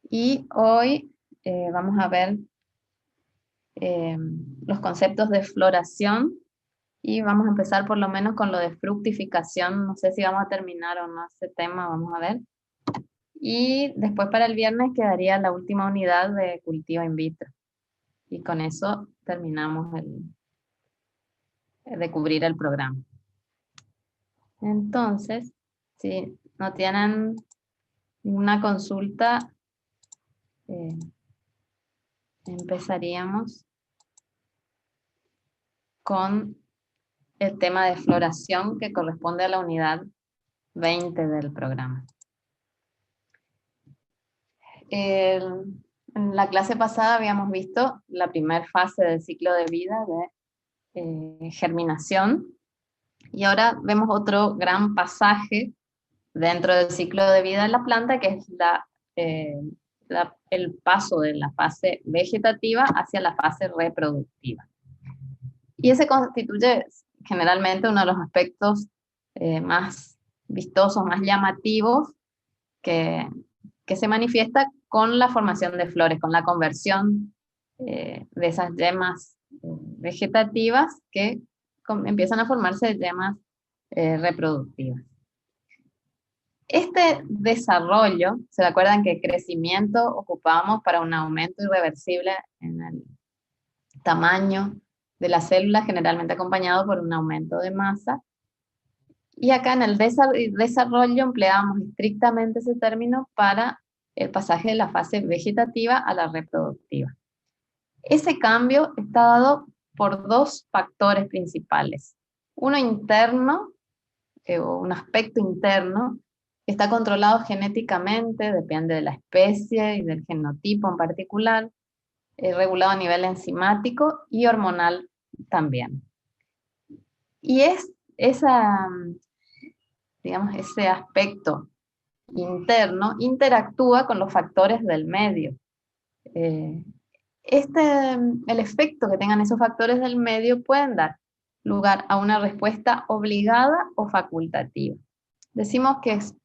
Y hoy vamos a ver los conceptos de floración y vamos a empezar por lo menos con lo de fructificación. No sé si vamos a terminar o no ese tema, vamos a ver. Y después para el viernes quedaría la última unidad de cultivo in vitro. Y con eso terminamos de cubrir el programa. Entonces, si no tienen ninguna consulta, empezaríamos con el tema de floración que corresponde a la unidad 20 del programa. En la clase pasada habíamos visto la primera fase del ciclo de vida de germinación, y ahora vemos otro gran pasaje dentro del ciclo de vida de la planta, que es el paso de la fase vegetativa hacia la fase reproductiva. Y ese constituye generalmente uno de los aspectos más vistosos, más llamativos, que se manifiesta con la formación de flores, con la conversión de esas yemas vegetativas que empiezan a formarse yemas reproductivas. Este desarrollo, ¿se acuerdan que crecimiento ocupamos para un aumento irreversible en el tamaño de la célula, generalmente acompañado por un aumento de masa? Y acá en el desarrollo empleamos estrictamente ese término para el pasaje de la fase vegetativa a la reproductiva. Ese cambio está dado por dos factores principales. Uno interno, o un aspecto interno, que está controlado genéticamente, depende de la especie y del genotipo en particular, regulado a nivel enzimático y hormonal también. Y ese aspecto interno interactúa con los factores del medio. El efecto que tengan esos factores del medio pueden dar lugar a una respuesta obligada o facultativa. Decimos que es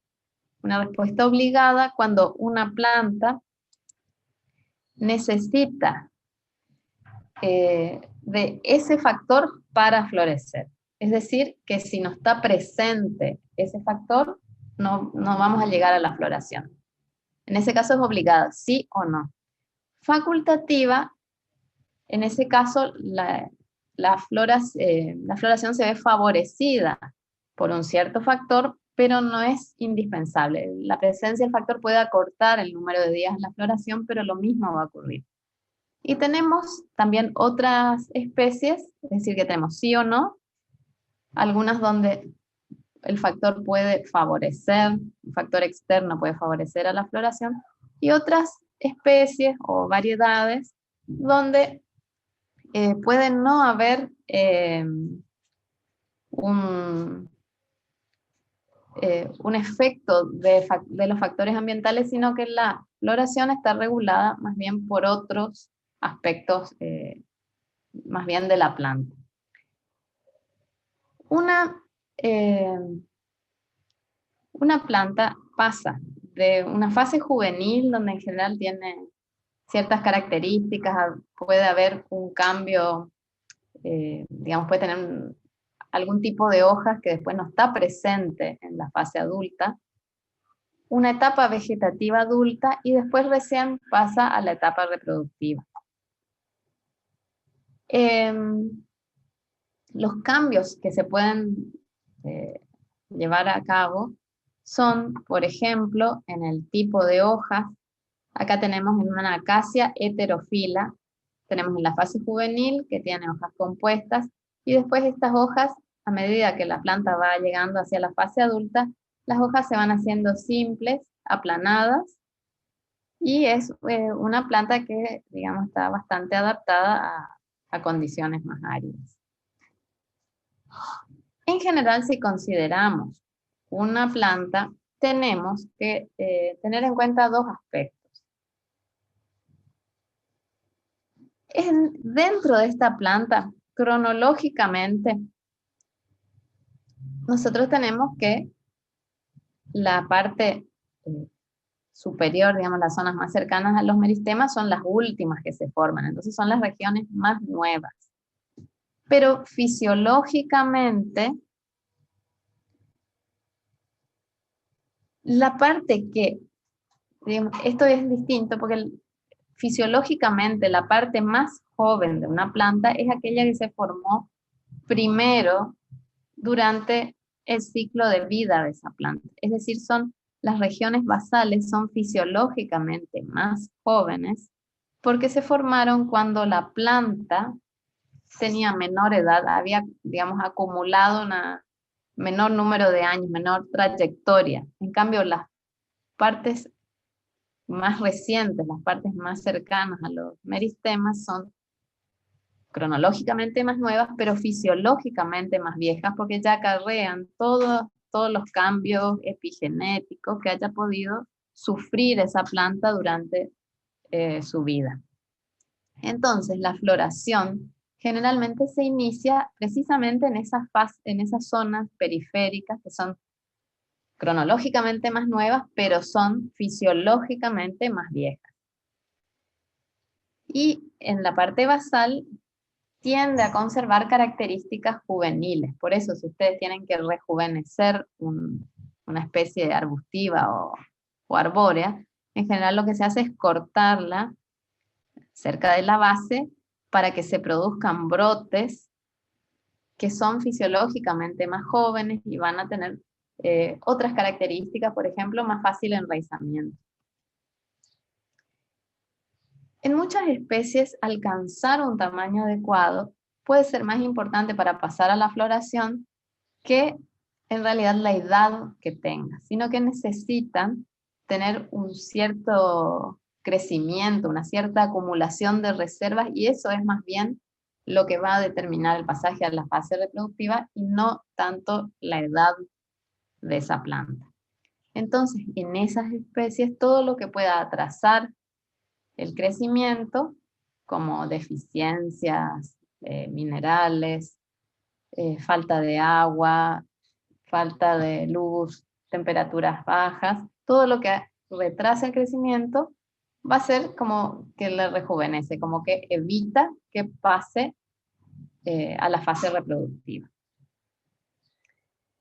una respuesta obligada cuando una planta necesita de ese factor para florecer. Es decir, que si no está presente ese factor, no vamos a llegar a la floración. En ese caso es obligada, sí o no. Facultativa, en ese caso la floración se ve favorecida por un cierto factor, pero no es indispensable. La presencia del factor puede acortar el número de días en la floración, pero lo mismo va a ocurrir. Y tenemos también otras especies, es decir, que tenemos sí o no, algunas donde el factor puede favorecer, un factor externo puede favorecer a la floración, y otras especies o variedades donde puede no haber un efecto de los factores ambientales, sino que la floración está regulada más bien por otros aspectos, más bien de la planta. Una planta pasa de una fase juvenil, donde en general tiene ciertas características, puede haber un cambio, digamos, puede tener algún tipo de hojas que después no está presente en la fase adulta, una etapa vegetativa adulta, y después recién pasa a la etapa reproductiva. Los cambios que se pueden llevar a cabo son, por ejemplo, en el tipo de hojas. Acá tenemos una acacia heterofila, tenemos en la fase juvenil, que tiene hojas compuestas, y después estas hojas, a medida que la planta va llegando hacia la fase adulta, las hojas se van haciendo simples, aplanadas, y es una planta que, digamos, está bastante adaptada a condiciones más áridas. En general, si consideramos una planta, tenemos que tener en cuenta dos aspectos. Dentro de esta planta, cronológicamente, nosotros tenemos que la parte superior, digamos, las zonas más cercanas a los meristemas son las últimas que se forman, entonces son las regiones más nuevas. Pero fisiológicamente, la parte que, digamos, esto es distinto porque fisiológicamente la parte más joven de una planta es aquella que se formó primero durante el ciclo de vida de esa planta. Es decir, las regiones basales son fisiológicamente más jóvenes porque se formaron cuando la planta tenía menor edad, había, digamos, acumulado un menor número de años, menor trayectoria. En cambio, las partes más recientes, las partes más cercanas a los meristemas son cronológicamente más nuevas, pero fisiológicamente más viejas, porque ya acarrean todos los cambios epigenéticos que haya podido sufrir esa planta durante su vida. Entonces, la floración generalmente se inicia precisamente en esas zonas periféricas que son cronológicamente más nuevas, pero son fisiológicamente más viejas. Y en la parte basal tiende a conservar características juveniles. Por eso, si ustedes tienen que rejuvenecer una especie de arbustiva o arbórea, en general lo que se hace es cortarla cerca de la base para que se produzcan brotes que son fisiológicamente más jóvenes y van a tener otras características, por ejemplo, más fácil enraizamiento. En muchas especies, alcanzar un tamaño adecuado puede ser más importante para pasar a la floración que en realidad la edad que tenga, sino que necesitan tener un cierto crecimiento, una cierta acumulación de reservas, y eso es más bien lo que va a determinar el pasaje a la fase reproductiva y no tanto la edad de esa planta. Entonces, en esas especies, todo lo que pueda atrasar el crecimiento, como deficiencias minerales, falta de agua, falta de luz, temperaturas bajas, todo lo que retrasa el crecimiento va a ser como que le rejuvenece, como que evita que pase a la fase reproductiva.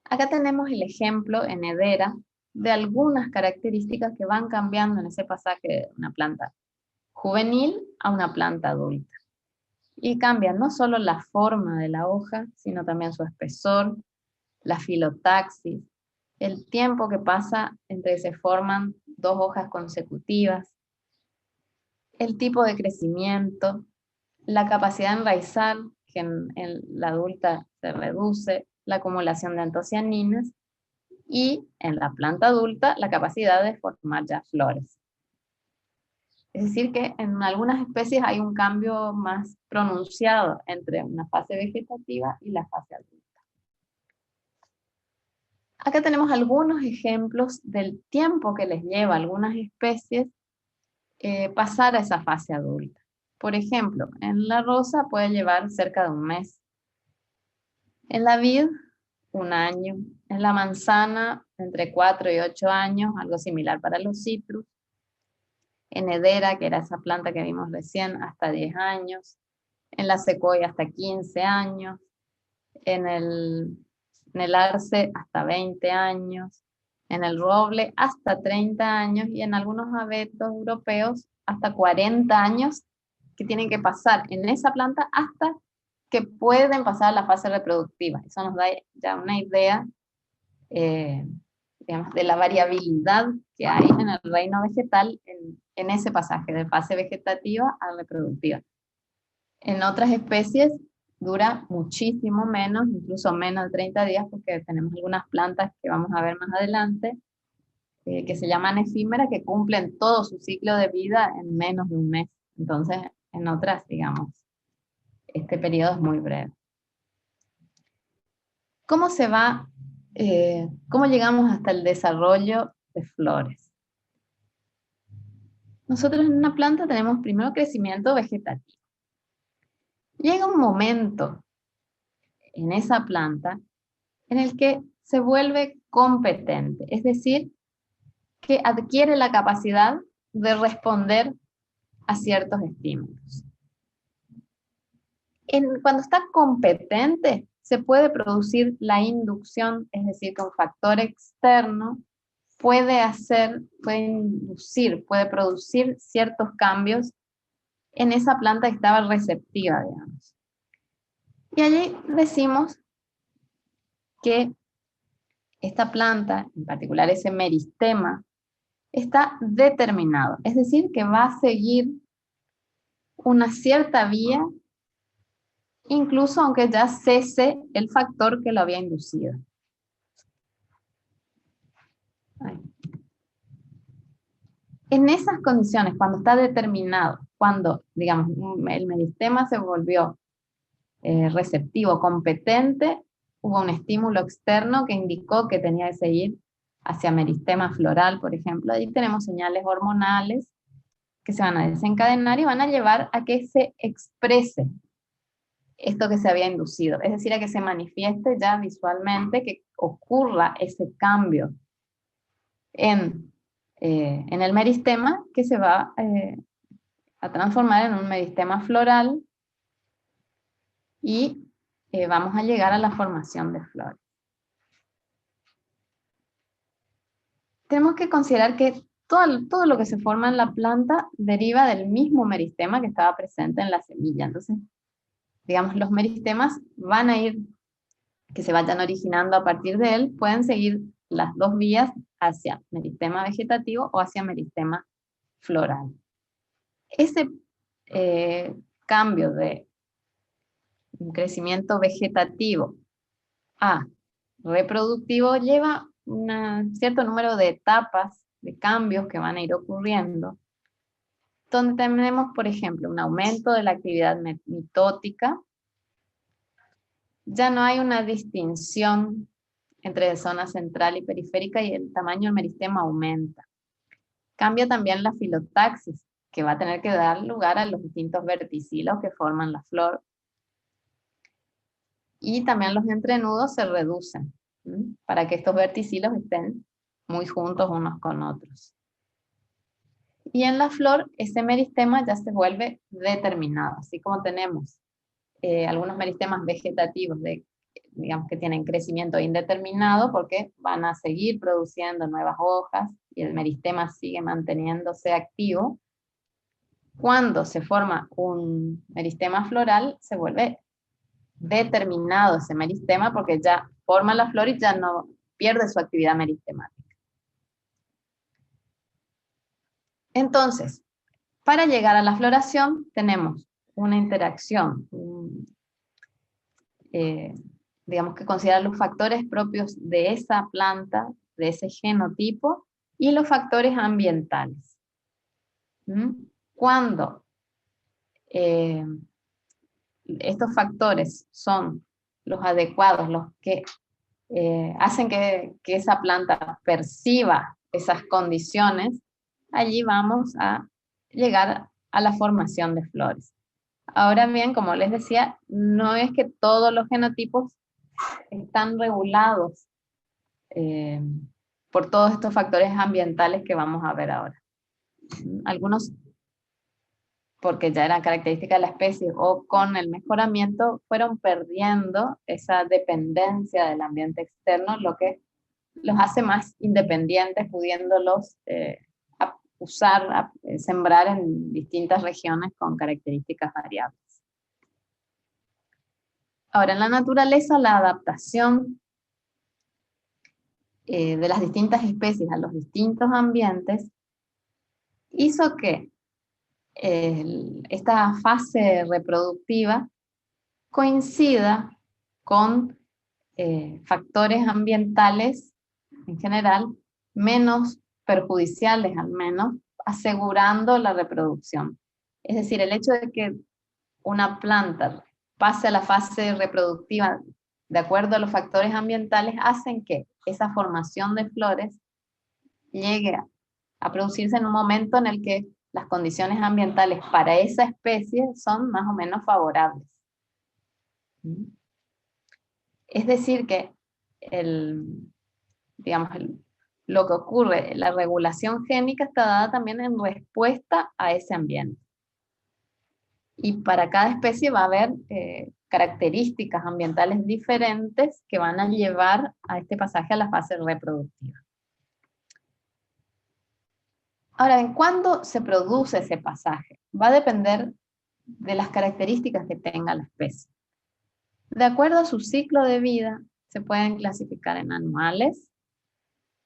Acá tenemos el ejemplo en Hedera de algunas características que van cambiando en ese pasaje de una planta juvenil a una planta adulta. Y cambia no solo la forma de la hoja, sino también su espesor, la filotaxis, el tiempo que pasa entre que se forman dos hojas consecutivas, el tipo de crecimiento, la capacidad de enraizar, que en la adulta se reduce, la acumulación de antocianinas, y en la planta adulta la capacidad de formar ya flores. Es decir que en algunas especies hay un cambio más pronunciado entre una fase vegetativa y la fase adulta. Acá tenemos algunos ejemplos del tiempo que les lleva a algunas especies pasar a esa fase adulta. Por ejemplo, en la rosa puede llevar cerca de un mes. En la vid, un año. En la manzana, entre 4 y 8 años, algo similar para los citrus. En Hedera, que era esa planta que vimos recién, hasta 10 años. En la secoya hasta 15 años. En el arce hasta 20 años. En el roble hasta 30 años. Y en algunos abetos europeos hasta 40 años que tienen que pasar en esa planta hasta que pueden pasar a la fase reproductiva. Eso nos da ya una idea digamos, de la variabilidad que hay en el reino vegetal en ese pasaje de fase vegetativa a reproductiva. En otras especies dura muchísimo menos, incluso menos de 30 días, porque tenemos algunas plantas que vamos a ver más adelante, que se llaman efímeras, que cumplen todo su ciclo de vida en menos de un mes. Entonces, en otras, digamos, este periodo es muy breve. ¿Cómo llegamos hasta el desarrollo de flores? Nosotros en una planta tenemos primero crecimiento vegetativo. Llega un momento en esa planta en el que se vuelve competente, es decir, que adquiere la capacidad de responder a ciertos estímulos. Cuando está competente, se puede producir la inducción, es decir, que un factor externo puede inducir, puede producir ciertos cambios en esa planta que estaba receptiva, digamos. Y allí decimos que esta planta, en particular ese meristema, está determinado, es decir, que va a seguir una cierta vía, incluso aunque ya cese el factor que lo había inducido. Ahí. En esas condiciones, cuando está determinado, cuando, digamos, el meristema se volvió receptivo, competente, hubo un estímulo externo que indicó que tenía que seguir hacia meristema floral, por ejemplo. Ahí tenemos señales hormonales que se van a desencadenar y van a llevar a que se exprese esto que se había inducido, es decir, a que se manifieste ya visualmente, que ocurra ese cambio en el meristema que se va a transformar en un meristema floral y vamos a llegar a la formación de flores. Tenemos que considerar que todo lo que se forma en la planta deriva del mismo meristema que estaba presente en la semilla. Entonces, digamos, los meristemas van a ir, que se vayan originando a partir de él, pueden seguir las dos vías hacia meristema vegetativo o hacia meristema floral. Ese cambio de un crecimiento vegetativo a reproductivo lleva un cierto número de etapas, de cambios que van a ir ocurriendo, donde tenemos, por ejemplo, un aumento de la actividad mitótica. Ya no hay una distinción entre zona central y periférica y el tamaño del meristema aumenta. Cambia también la filotaxis, que va a tener que dar lugar a los distintos verticilos que forman la flor. Y también los entrenudos se reducen, ¿sí?, para que estos verticilos estén muy juntos unos con otros. Y en la flor, ese meristema ya se vuelve determinado, así como tenemos algunos meristemas vegetativos digamos que tienen crecimiento indeterminado porque van a seguir produciendo nuevas hojas y el meristema sigue manteniéndose activo. Cuando se forma un meristema floral, se vuelve determinado ese meristema porque ya forma la flor y ya no pierde su actividad meristemática. Entonces, para llegar a la floración tenemos una interacción, digamos que considerar los factores propios de esa planta, de ese genotipo, y los factores ambientales. Cuando estos factores son los adecuados, los que hacen que esa planta perciba esas condiciones, allí vamos a llegar a la formación de flores. Ahora bien, como les decía, no es que todos los genotipos están regulados por todos estos factores ambientales que vamos a ver ahora. Algunos porque ya eran características de la especie o con el mejoramiento fueron perdiendo esa dependencia del ambiente externo, lo que los hace más independientes, pudiéndolos sembrar en distintas regiones con características variables. Ahora, en la naturaleza, la adaptación de las distintas especies a los distintos ambientes hizo que esta fase reproductiva coincida con factores ambientales en general menos perjudiciales, al menos, asegurando la reproducción. Es decir, el hecho de que una planta pase a la fase reproductiva de acuerdo a los factores ambientales hacen que esa formación de flores llegue a producirse en un momento en el que las condiciones ambientales para esa especie son más o menos favorables. Es decir que lo que ocurre, la regulación génica está dada también en respuesta a ese ambiente. Y para cada especie va a haber características ambientales diferentes que van a llevar a este pasaje a la fase reproductiva. Ahora, ¿en cuándo se produce ese pasaje? Va a depender de las características que tenga la especie. De acuerdo a su ciclo de vida, se pueden clasificar en anuales,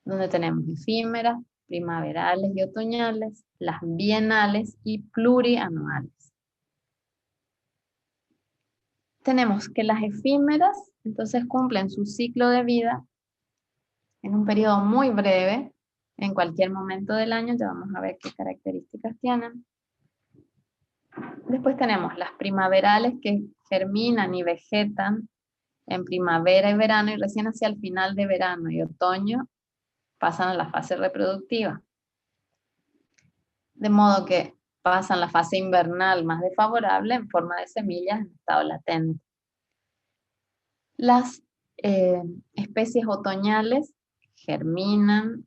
donde tenemos efímeras, primaverales y otoñales, las bienales y plurianuales. Tenemos que las efímeras, entonces, cumplen su ciclo de vida en un periodo muy breve, en cualquier momento del año. Ya vamos a ver qué características tienen. Después tenemos las primaverales, que germinan y vegetan en primavera y verano, y recién hacia el final de verano y otoño pasan a la fase reproductiva. De modo que pasan la fase invernal más desfavorable en forma de semillas en estado latente. Las especies otoñales germinan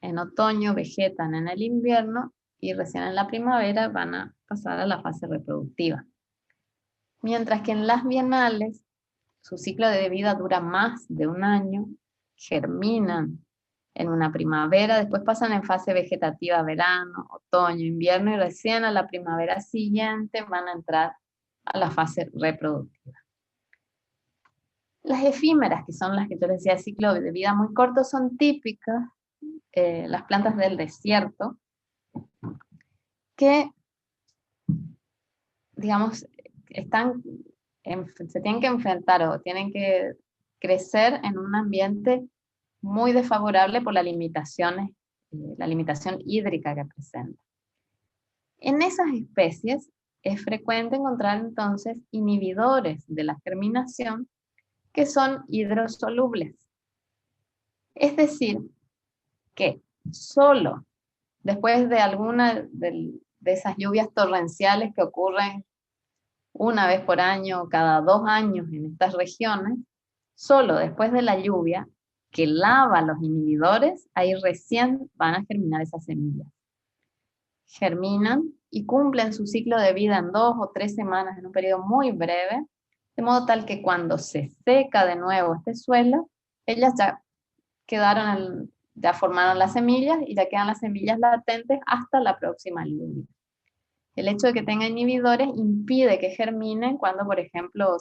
en otoño, vegetan en el invierno y recién en la primavera van a pasar a la fase reproductiva. Mientras que en las bienales su ciclo de vida dura más de un año, germinan en una primavera, después pasan en fase vegetativa verano, otoño, invierno y recién a la primavera siguiente van a entrar a la fase reproductiva. Las efímeras, que son las que yo les decía, ciclo de vida muy corto, son típicas, las plantas del desierto, que, digamos, se tienen que enfrentar o tienen que crecer en un ambiente muy desfavorable por la limitación hídrica que presenta. En esas especies es frecuente encontrar entonces inhibidores de la germinación que son hidrosolubles. Es decir, que solo después de alguna de esas lluvias torrenciales que ocurren una vez por año o cada 2 años en estas regiones, solo después de la lluvia que lava los inhibidores, ahí recién van a germinar esas semillas. Germinan y cumplen su ciclo de vida en 2 o 3 semanas, en un periodo muy breve, de modo tal que cuando se seca de nuevo este suelo, ellas ya formaron las semillas y ya quedan las semillas latentes hasta la próxima lluvia. El hecho de que tenga inhibidores impide que germinen cuando, por ejemplo,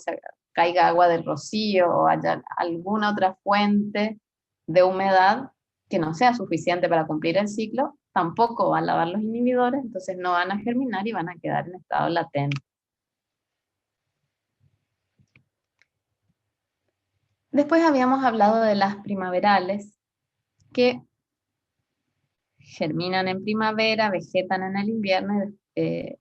caiga agua del rocío o haya alguna otra fuente de humedad que no sea suficiente para cumplir el ciclo, tampoco van a lavar los inhibidores, entonces no van a germinar y van a quedar en estado latente. Después habíamos hablado de las primaverales, que germinan en primavera, vegetan en el invierno y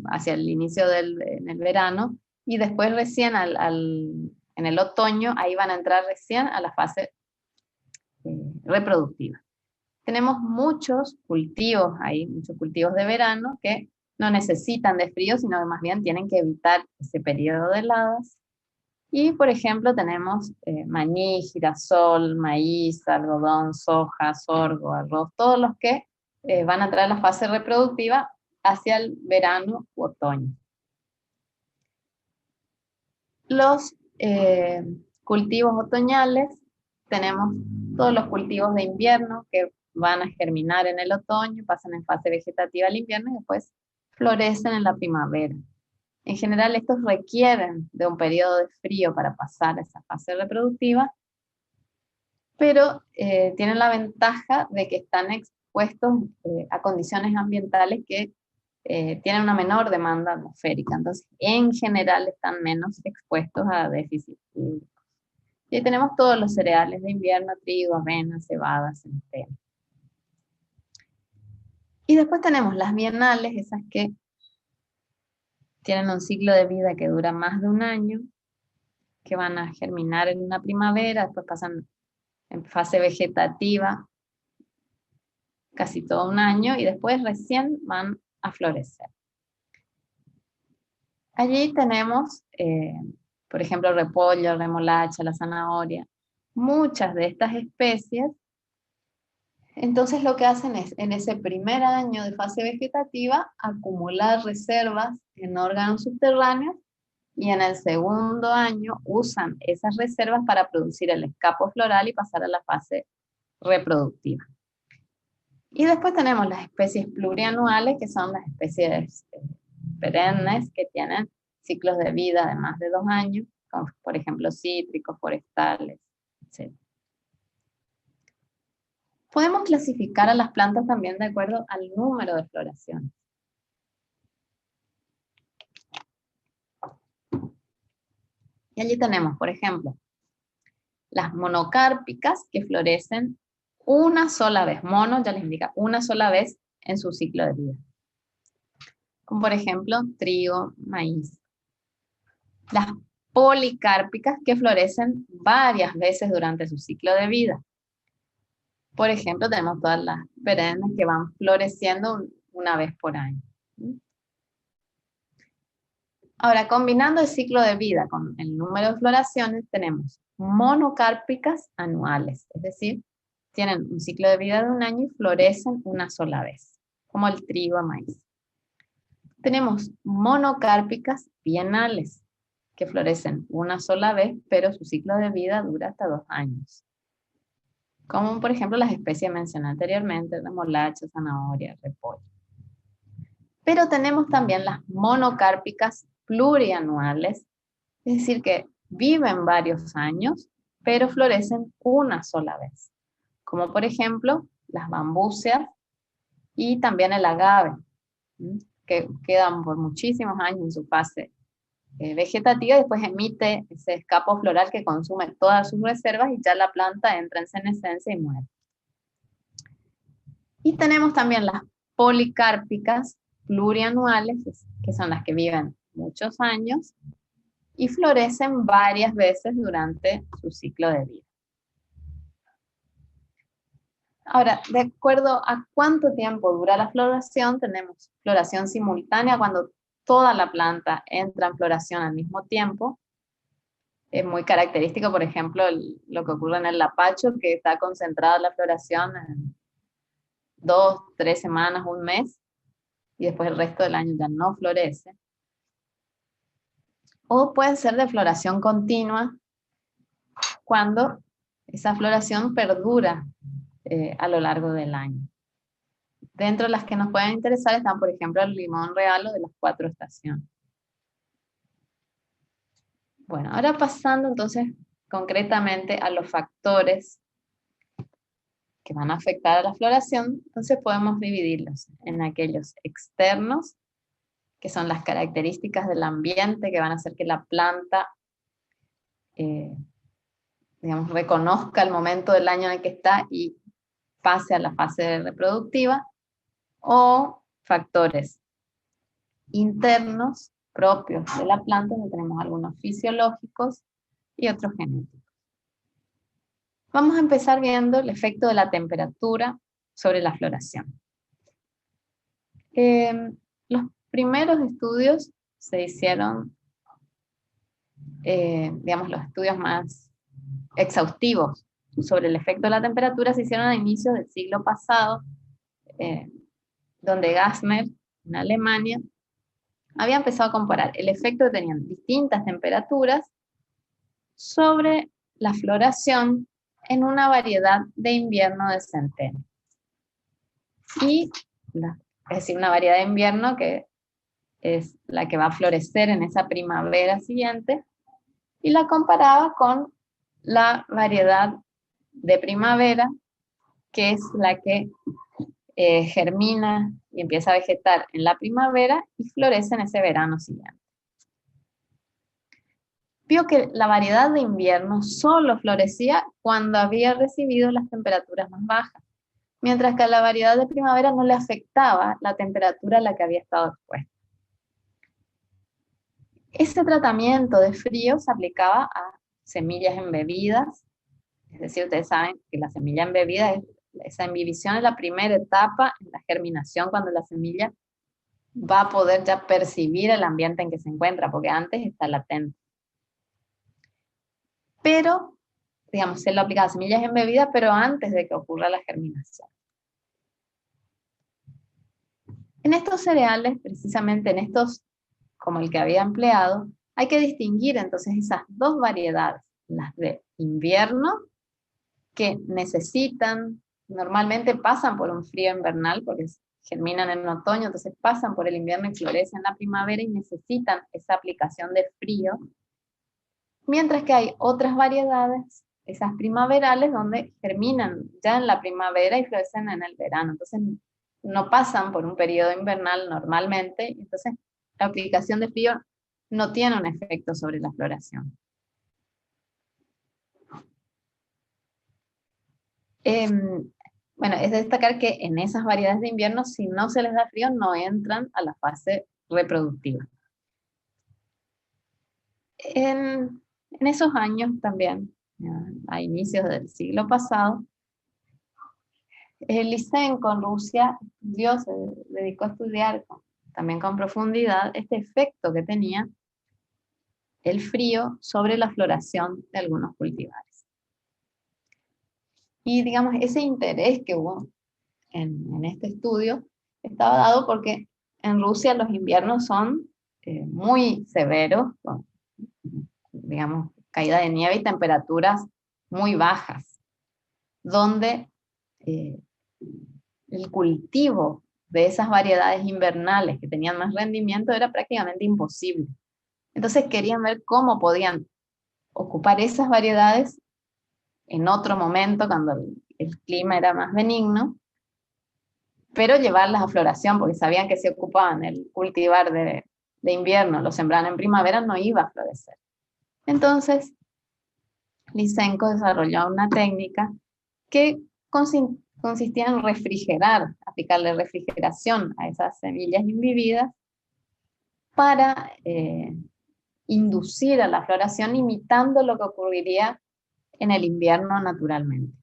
hacia el inicio en el verano, y después recién en el otoño, ahí van a entrar recién a la fase reproductiva. Tenemos muchos cultivos de verano que no necesitan de frío, sino que más bien tienen que evitar ese periodo de heladas. Y, por ejemplo, tenemos maní, girasol, maíz, algodón, soja, sorgo, arroz, todos los que van a entrar a la fase reproductiva hacia el verano u otoño. Los cultivos otoñales, tenemos todos los cultivos de invierno que van a germinar en el otoño, pasan en fase vegetativa al invierno y después florecen en la primavera. En general, estos requieren de un periodo de frío para pasar a esa fase reproductiva, pero tienen la ventaja de que están expuestos a condiciones ambientales que tienen una menor demanda atmosférica. Entonces, en general, están menos expuestos a déficit hídricos. Y ahí tenemos todos los cereales de invierno: trigo, avena, cebada, centeno. Y después tenemos las bienales, esas que tienen un ciclo de vida que dura más de un año, que van a germinar en una primavera, después pasan en fase vegetativa casi todo un año y después recién van a florecer. Allí tenemos, por ejemplo, el repollo, remolacha, la zanahoria, muchas de estas especies, entonces lo que hacen es, en ese primer año de fase vegetativa, acumular reservas en órganos subterráneos, y en el segundo año usan esas reservas para producir el escapo floral y pasar a la fase reproductiva. Y después tenemos las especies plurianuales, que son las especies perennes que tienen ciclos de vida de más de 2 años, como por ejemplo cítricos, forestales, etc. Podemos clasificar a las plantas también de acuerdo al número de floraciones. Y allí tenemos, por ejemplo, las monocárpicas, que florecen una sola vez. Mono ya les indica una sola vez en su ciclo de vida. Como por ejemplo, trigo, maíz. Las policárpicas, que florecen varias veces durante su ciclo de vida. Por ejemplo, tenemos todas las perennes que van floreciendo una vez por año. Ahora, combinando el ciclo de vida con el número de floraciones, tenemos monocárpicas anuales, es decir, tienen un ciclo de vida de 1 año y florecen una sola vez, como el trigo o maíz. Tenemos monocárpicas bienales, que florecen una sola vez, pero su ciclo de vida dura hasta 2 años. Como por ejemplo las especies mencionadas anteriormente, remolacha, zanahoria, repollo. Pero tenemos también las monocárpicas plurianuales, es decir, que viven varios años, pero florecen una sola vez. Como por ejemplo las bambúceas y también el agave, que quedan por muchísimos años en su fase vegetativa y después emite ese escapo floral que consume todas sus reservas y ya la planta entra en senescencia y muere. Y tenemos también las policárpicas plurianuales, que son las que viven muchos años y florecen varias veces durante su ciclo de vida. Ahora, de acuerdo a cuánto tiempo dura la floración, tenemos floración simultánea cuando toda la planta entra en floración al mismo tiempo. Es muy característico, por ejemplo, lo que ocurre en el lapacho, que está concentrada la floración en 2, 3 semanas, 1 mes, y después el resto del año ya no florece. O puede ser de floración continua, cuando esa floración perdura a lo largo del año. Dentro de las que nos pueden interesar están, por ejemplo, el limón real o de las 4 estaciones. Bueno, ahora pasando entonces concretamente a los factores que van a afectar a la floración, entonces podemos dividirlos en aquellos externos, que son las características del ambiente que van a hacer que la planta digamos, reconozca el momento del año en el que está y pase a la fase reproductiva, o factores internos propios de la planta, donde tenemos algunos fisiológicos y otros genéticos. Vamos a empezar viendo el efecto de la temperatura sobre la floración. Los primeros estudios se hicieron, digamos, los estudios más exhaustivos sobre el efecto de la temperatura se hicieron a inicios del siglo pasado, donde Gassner, en Alemania, había empezado a comparar el efecto que tenían distintas temperaturas sobre la floración en una variedad de invierno de centeno. Y, es decir, una variedad de invierno que es la que va a florecer en esa primavera siguiente, y la comparaba con la variedad de primavera, que es la que germina y empieza a vegetar en la primavera y florece en ese verano siguiente. Vio que la variedad de invierno solo florecía cuando había recibido las temperaturas más bajas, mientras que a la variedad de primavera no le afectaba la temperatura a la que había estado expuesta. Ese tratamiento de frío se aplicaba a semillas embebidas, es decir, ustedes saben que la semilla embebida, esa embibición es la primera etapa en la germinación, cuando la semilla va a poder ya percibir el ambiente en que se encuentra, porque antes está latente. Pero digamos, se lo aplica a semillas embebidas, pero antes de que ocurra la germinación. En estos cereales, precisamente en estos, como el que había empleado, hay que distinguir entonces esas dos variedades, las de invierno, que necesitan, normalmente pasan por un frío invernal, porque germinan en otoño, entonces pasan por el invierno y florecen en la primavera y necesitan esa aplicación de frío, mientras que hay otras variedades, esas primaverales, donde germinan ya en la primavera y florecen en el verano, entonces no pasan por un periodo invernal normalmente, entonces la aplicación de frío no tiene un efecto sobre la floración. Bueno, es de destacar que en esas variedades de invierno, si no se les da frío, no entran a la fase reproductiva. En esos años también, a inicios del siglo pasado, Lysenko en Rusia se dedicó a estudiar también con profundidad este efecto que tenía el frío sobre la floración de algunos cultivares. Y digamos, ese interés que hubo en este estudio estaba dado porque en Rusia los inviernos son muy severos, con, digamos, caída de nieve y temperaturas muy bajas, donde el cultivo de esas variedades invernales que tenían más rendimiento era prácticamente imposible. Entonces querían ver cómo podían ocupar esas variedades en otro momento, cuando el clima era más benigno, pero llevarlas a floración, porque sabían que si ocupaban el cultivar de invierno, lo sembraban en primavera, no iba a florecer. Entonces, Lysenko desarrolló una técnica que consistía en refrigerar, aplicarle refrigeración a esas semillas imbibidas para inducir a la floración, imitando lo que ocurriría en el invierno naturalmente.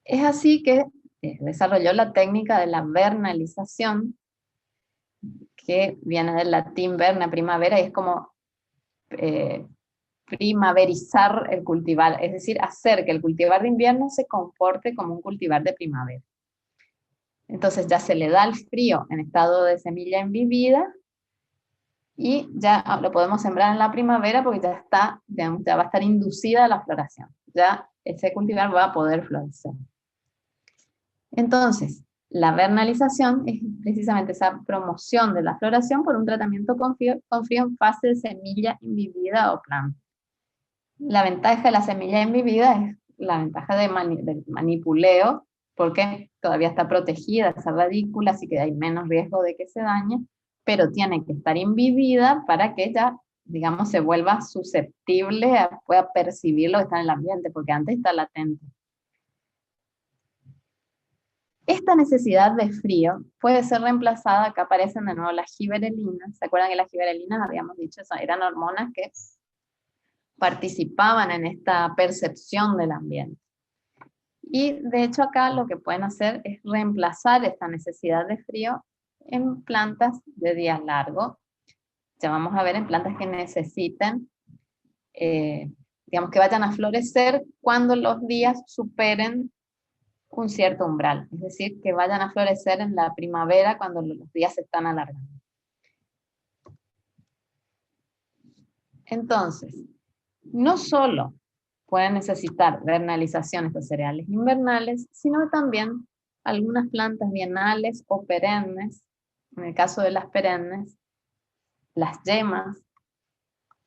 Es así que desarrolló la técnica de la vernalización, que viene del latín verna, primavera, y es como primaverizar el cultivar, es decir, hacer que el cultivar de invierno se comporte como un cultivar de primavera. Entonces ya se le da el frío en estado de semilla embibida y ya lo podemos sembrar en la primavera porque ya está, digamos, ya va a estar inducida la floración. Ya ese cultivar va a poder florecer. Entonces, la vernalización es precisamente esa promoción de la floración por un tratamiento con frío en fase de semilla embibida o planta. La ventaja de la semilla embibida es la ventaja del manipuleo, porque todavía está protegida esa radícula, así que hay menos riesgo de que se dañe, pero tiene que estar embibida para que ella, digamos, se vuelva susceptible, pueda percibir lo que está en el ambiente, porque antes está latente. Esta necesidad de frío puede ser reemplazada, acá aparecen de nuevo las giberelinas. ¿Se acuerdan que las giberelinas, habíamos dicho, eran hormonas que participaban en esta percepción del ambiente? Y de hecho acá lo que pueden hacer es reemplazar esta necesidad de frío en plantas de día largo. Ya vamos a ver en plantas que necesiten, digamos, que vayan a florecer cuando los días superen un cierto umbral, es decir, que vayan a florecer en la primavera cuando los días se están alargando. Entonces, no solo pueden necesitar vernalización estos cereales invernales, sino también algunas plantas bienales o perennes. En el caso de las perennes, las yemas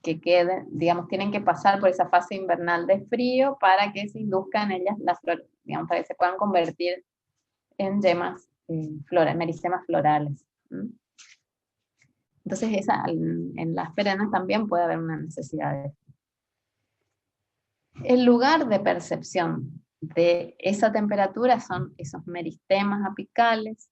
que queden, digamos, tienen que pasar por esa fase invernal de frío para que se induzcan en ellas las flores, digamos, para que se puedan convertir en yemas, meristemas florales. Entonces en las perennes también puede haber una necesidad de... El lugar de percepción de esa temperatura son esos meristemas apicales,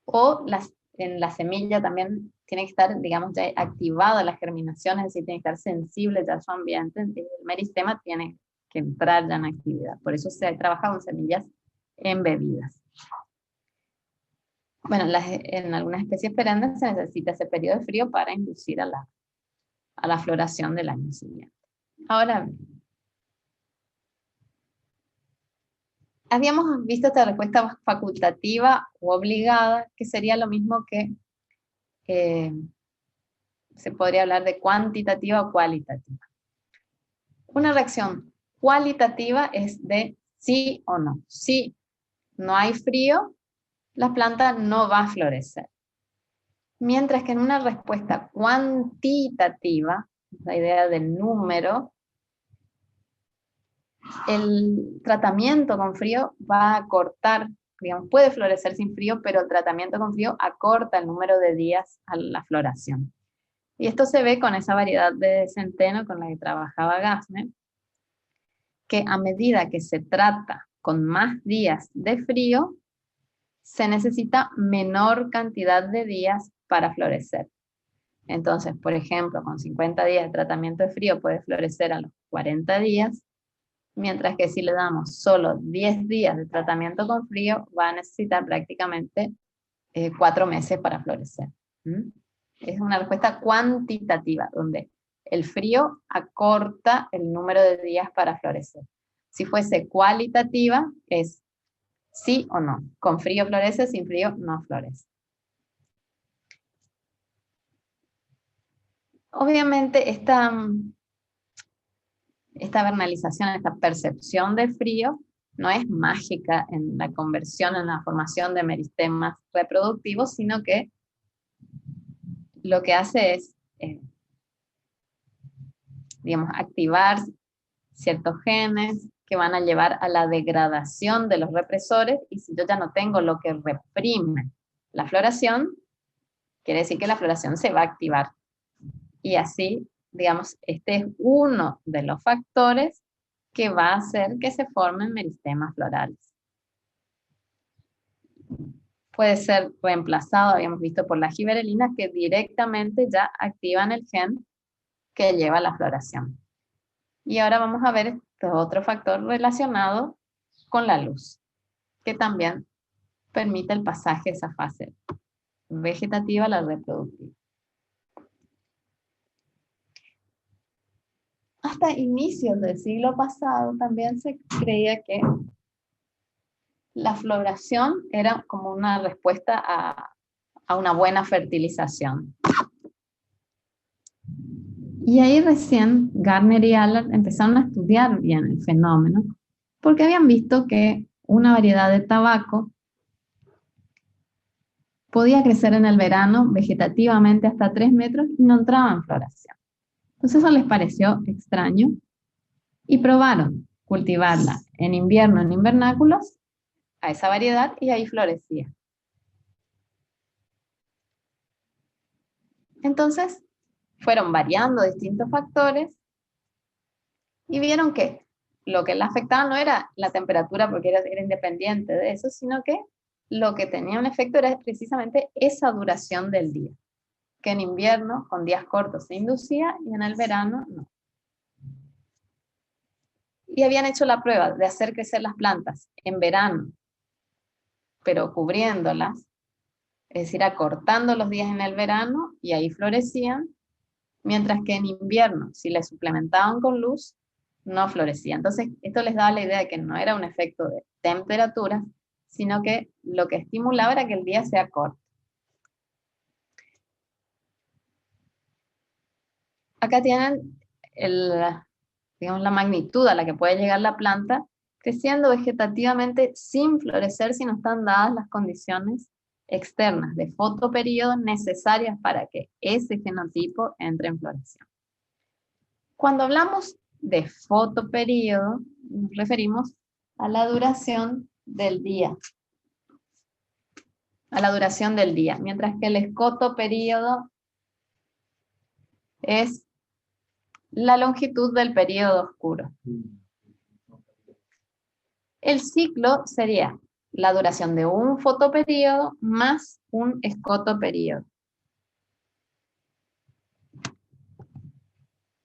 o en la semilla también tiene que estar, digamos, ya activada la germinación, es decir, tiene que estar sensible ya a su ambiente, el meristema tiene que entrar ya en actividad. Por eso se ha trabajado en semillas embebidas. Bueno, en algunas especies perennes se necesita ese periodo de frío para inducir a la floración del año siguiente. Ahora, Habíamos visto esta respuesta facultativa o obligada, que sería lo mismo que se podría hablar de cuantitativa o cualitativa. Una reacción cualitativa es de sí o no. Si no hay frío, la planta no va a florecer. Mientras que en una respuesta cuantitativa, la idea del número, el tratamiento con frío va a acortar, digamos, puede florecer sin frío, pero el tratamiento con frío acorta el número de días a la floración. Y esto se ve con esa variedad de centeno con la que trabajaba Gassner, que a medida que se trata con más días de frío, se necesita menor cantidad de días para florecer. Entonces, por ejemplo, con 50 días de tratamiento de frío puede florecer a los 40 días, mientras que si le damos solo 10 días de tratamiento con frío, va a necesitar prácticamente 4 meses para florecer. Es una respuesta cuantitativa, donde el frío acorta el número de días para florecer. Si fuese cualitativa, es sí o no. Con frío florece, sin frío no florece. Obviamente esta vernalización, esta percepción de frío, no es mágica en la conversión, en la formación de meristemas reproductivos, sino que lo que hace es, digamos, activar ciertos genes que van a llevar a la degradación de los represores, y si yo ya no tengo lo que reprime la floración, quiere decir que la floración se va a activar. Y así, digamos, este es uno de los factores que va a hacer que se formen meristemas florales. Puede ser reemplazado, habíamos visto, por las giberelinas, que directamente ya activan el gen que lleva a la floración. Y ahora vamos a ver este otro factor relacionado con la luz, que también permite el pasaje de esa fase vegetativa a la reproductiva. Hasta inicios del siglo pasado también se creía que la floración era como una respuesta a una buena fertilización. Y ahí recién Gardner y Allard empezaron a estudiar bien el fenómeno, porque habían visto que una variedad de tabaco podía crecer en el verano vegetativamente hasta 3 metros y no entraba en floración. Entonces eso les pareció extraño y probaron cultivarla en invierno en invernáculos a esa variedad y ahí florecía. Entonces fueron variando distintos factores y vieron que lo que la afectaba no era la temperatura, porque era independiente de eso, sino que lo que tenía un efecto era precisamente esa duración del día, que en invierno con días cortos se inducía y en el verano no. Y habían hecho la prueba de hacer crecer las plantas en verano, pero cubriéndolas, es decir, acortando los días en el verano, y ahí florecían, mientras que en invierno, si les suplementaban con luz, no florecía. Entonces, esto les daba la idea de que no era un efecto de temperatura, sino que lo que estimulaba era que el día sea corto. Acá tienen digamos, la magnitud a la que puede llegar la planta, creciendo vegetativamente sin florecer si no están dadas las condiciones externas de fotoperíodo necesarias para que ese genotipo entre en floración. Cuando hablamos de fotoperíodo, nos referimos a la duración del día. A la duración del día, mientras que el escotoperíodo es la longitud del periodo oscuro. El ciclo sería la duración de un fotoperíodo más un escotoperíodo.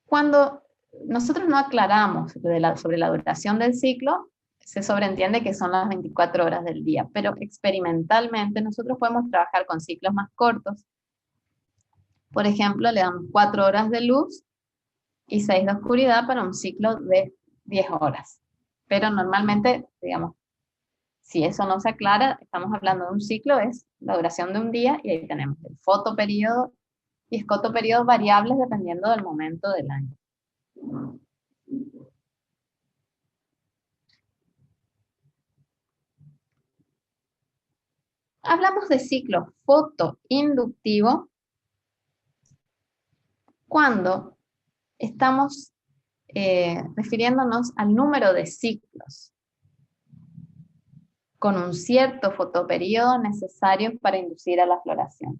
Cuando nosotros no aclaramos sobre la duración del ciclo, se sobreentiende que son las 24 horas del día, pero experimentalmente nosotros podemos trabajar con ciclos más cortos. Por ejemplo, le damos 4 horas de luz y 6 de oscuridad para un ciclo de 10 horas. Pero normalmente, digamos, Si eso no se aclara, estamos hablando de un ciclo, es la duración de un día, y ahí tenemos el fotoperiodo y escotoperiodo variables dependiendo del momento del año. Hablamos de ciclo fotoinductivo cuando estamos refiriéndonos al número de ciclos con un cierto fotoperiodo necesario para inducir a la floración.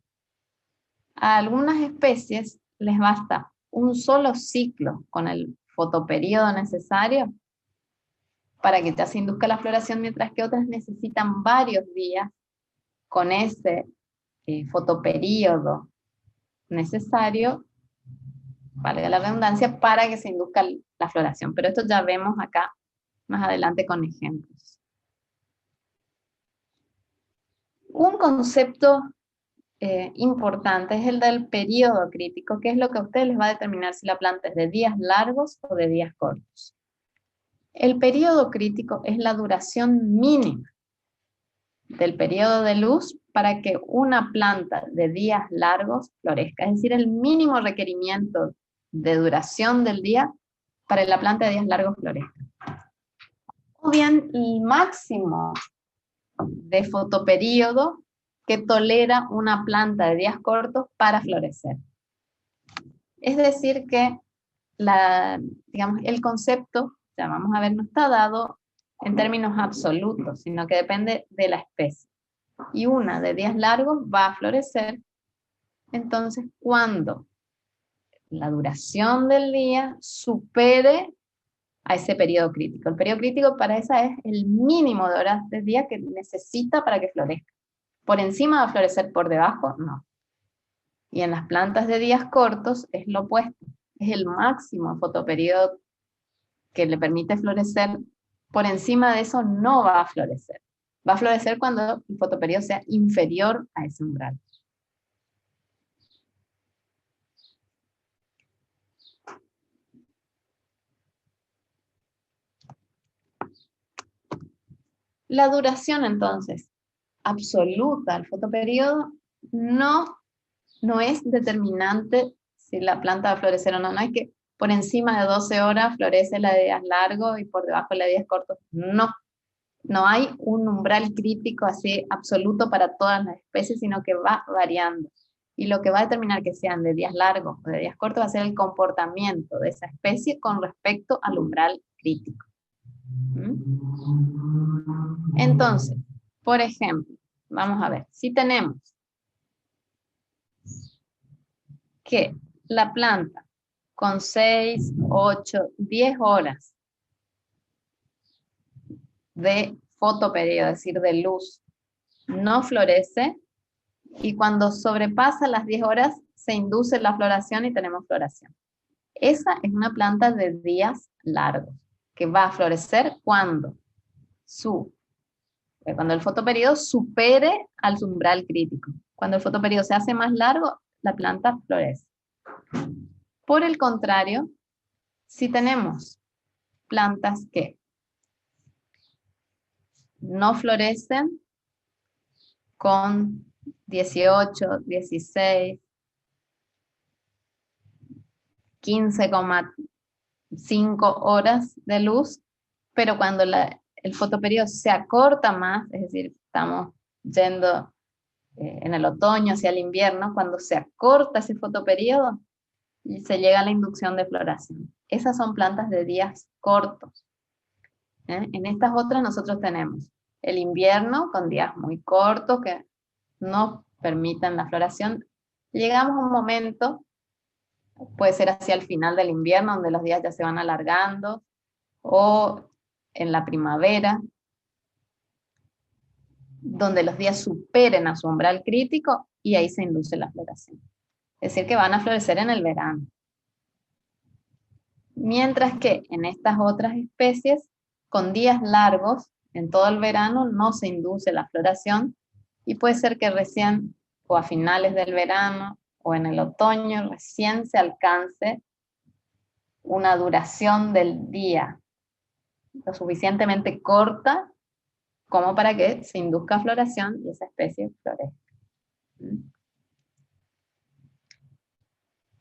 A algunas especies les basta un solo ciclo con el fotoperiodo necesario para que ya se induzca la floración, mientras que otras necesitan varios días con ese fotoperiodo necesario, valga la redundancia, para que se induzca la floración. Pero esto ya vemos acá más adelante con ejemplos. Un concepto importante es el del periodo crítico, que es lo que a ustedes les va a determinar si la planta es de días largos o de días cortos. El periodo crítico es la duración mínima del periodo de luz para que una planta de días largos florezca, es decir, el mínimo requerimiento de duración del día para que la planta de días largos florezca. O bien el máximo de fotoperíodo que tolera una planta de días cortos para florecer. Es decir que digamos, el concepto, ya vamos a ver, no está dado en términos absolutos, sino que depende de la especie. Y una de días largos va a florecer, entonces, cuando la duración del día supere a ese periodo crítico. El periodo crítico para esa es el mínimo de horas del día que necesita para que florezca. Por encima va a florecer, por debajo, no. Y en las plantas de días cortos es lo opuesto. Es el máximo fotoperiodo que le permite florecer. Por encima de eso no va a florecer. Va a florecer cuando el fotoperiodo sea inferior a ese umbral. La duración, entonces, absoluta del fotoperiodo no es determinante si la planta va a florecer o no. No es que por encima de 12 horas florece la de días largos y por debajo la de días cortos. No. No hay un umbral crítico así absoluto para todas las especies, sino que va variando. Y lo que va a determinar que sean de días largos o de días cortos va a ser el comportamiento de esa especie con respecto al umbral crítico. Entonces, por ejemplo, vamos a ver, si tenemos que la planta con 6, 8, 10 horas de fotoperiodo, es decir, de luz, no florece, y cuando sobrepasa las 10 horas se induce la floración y tenemos floración. Esa es una planta de días largos, que va a florecer cuando el fotoperiodo supere al umbral crítico. Cuando el fotoperiodo se hace más largo, la planta florece. Por el contrario, si tenemos plantas que no florecen con 18, 16, 15,5 horas de luz, pero cuando el fotoperiodo se acorta más, es decir, estamos yendo en el otoño hacia el invierno, cuando se acorta ese fotoperiodo, se llega a la inducción de floración. Esas son plantas de días cortos. En estas otras nosotros tenemos el invierno con días muy cortos que no permitan la floración. Llegamos a un momento, puede ser hacia el final del invierno, donde los días ya se van alargando, o en la primavera, donde los días superen a su umbral crítico y ahí se induce la floración. Es decir, que van a florecer en el verano. Mientras que en estas otras especies, con días largos, en todo el verano no se induce la floración, y puede ser que recién o a finales del verano o en el otoño recién se alcance una duración del día lo suficientemente corta como para que se induzca floración y esa especie florezca.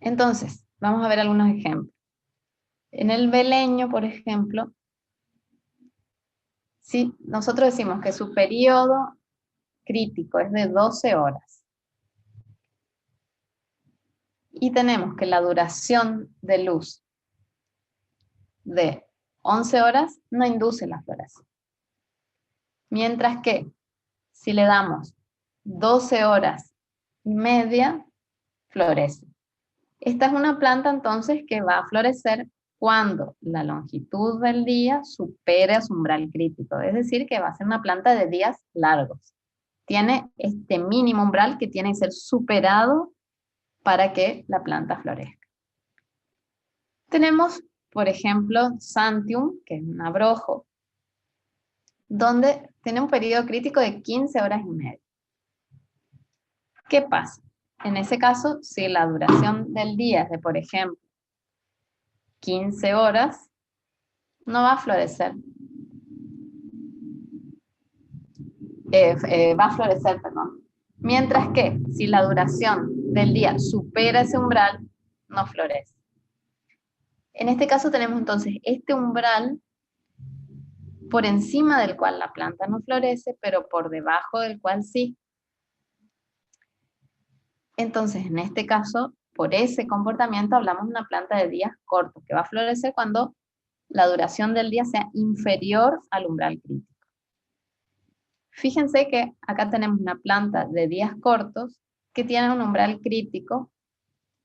Entonces, vamos a ver algunos ejemplos. En el beleño, por ejemplo, si nosotros decimos que su periodo crítico es de 12 horas y tenemos que la duración de luz de 11 horas no induce la floración. Mientras que si le damos 12 horas y media, florece. Esta es una planta entonces que va a florecer cuando la longitud del día supere su umbral crítico, es decir, que va a ser una planta de días largos. Tiene este mínimo umbral que tiene que ser superado para que la planta florezca. Tenemos, por ejemplo, Santium, que es un abrojo, donde tiene un periodo crítico de 15 horas y media. ¿Qué pasa? En ese caso, si la duración del día es de, por ejemplo, 15 horas, no va a florecer. Va a florecer, perdón. Mientras que si la duración del día supera ese umbral, no florece. En este caso tenemos entonces este umbral por encima del cual la planta no florece, pero por debajo del cual sí. Entonces, en este caso, por ese comportamiento hablamos de una planta de días cortos, que va a florecer cuando la duración del día sea inferior al umbral crítico. Fíjense que acá tenemos una planta de días cortos que tiene un umbral crítico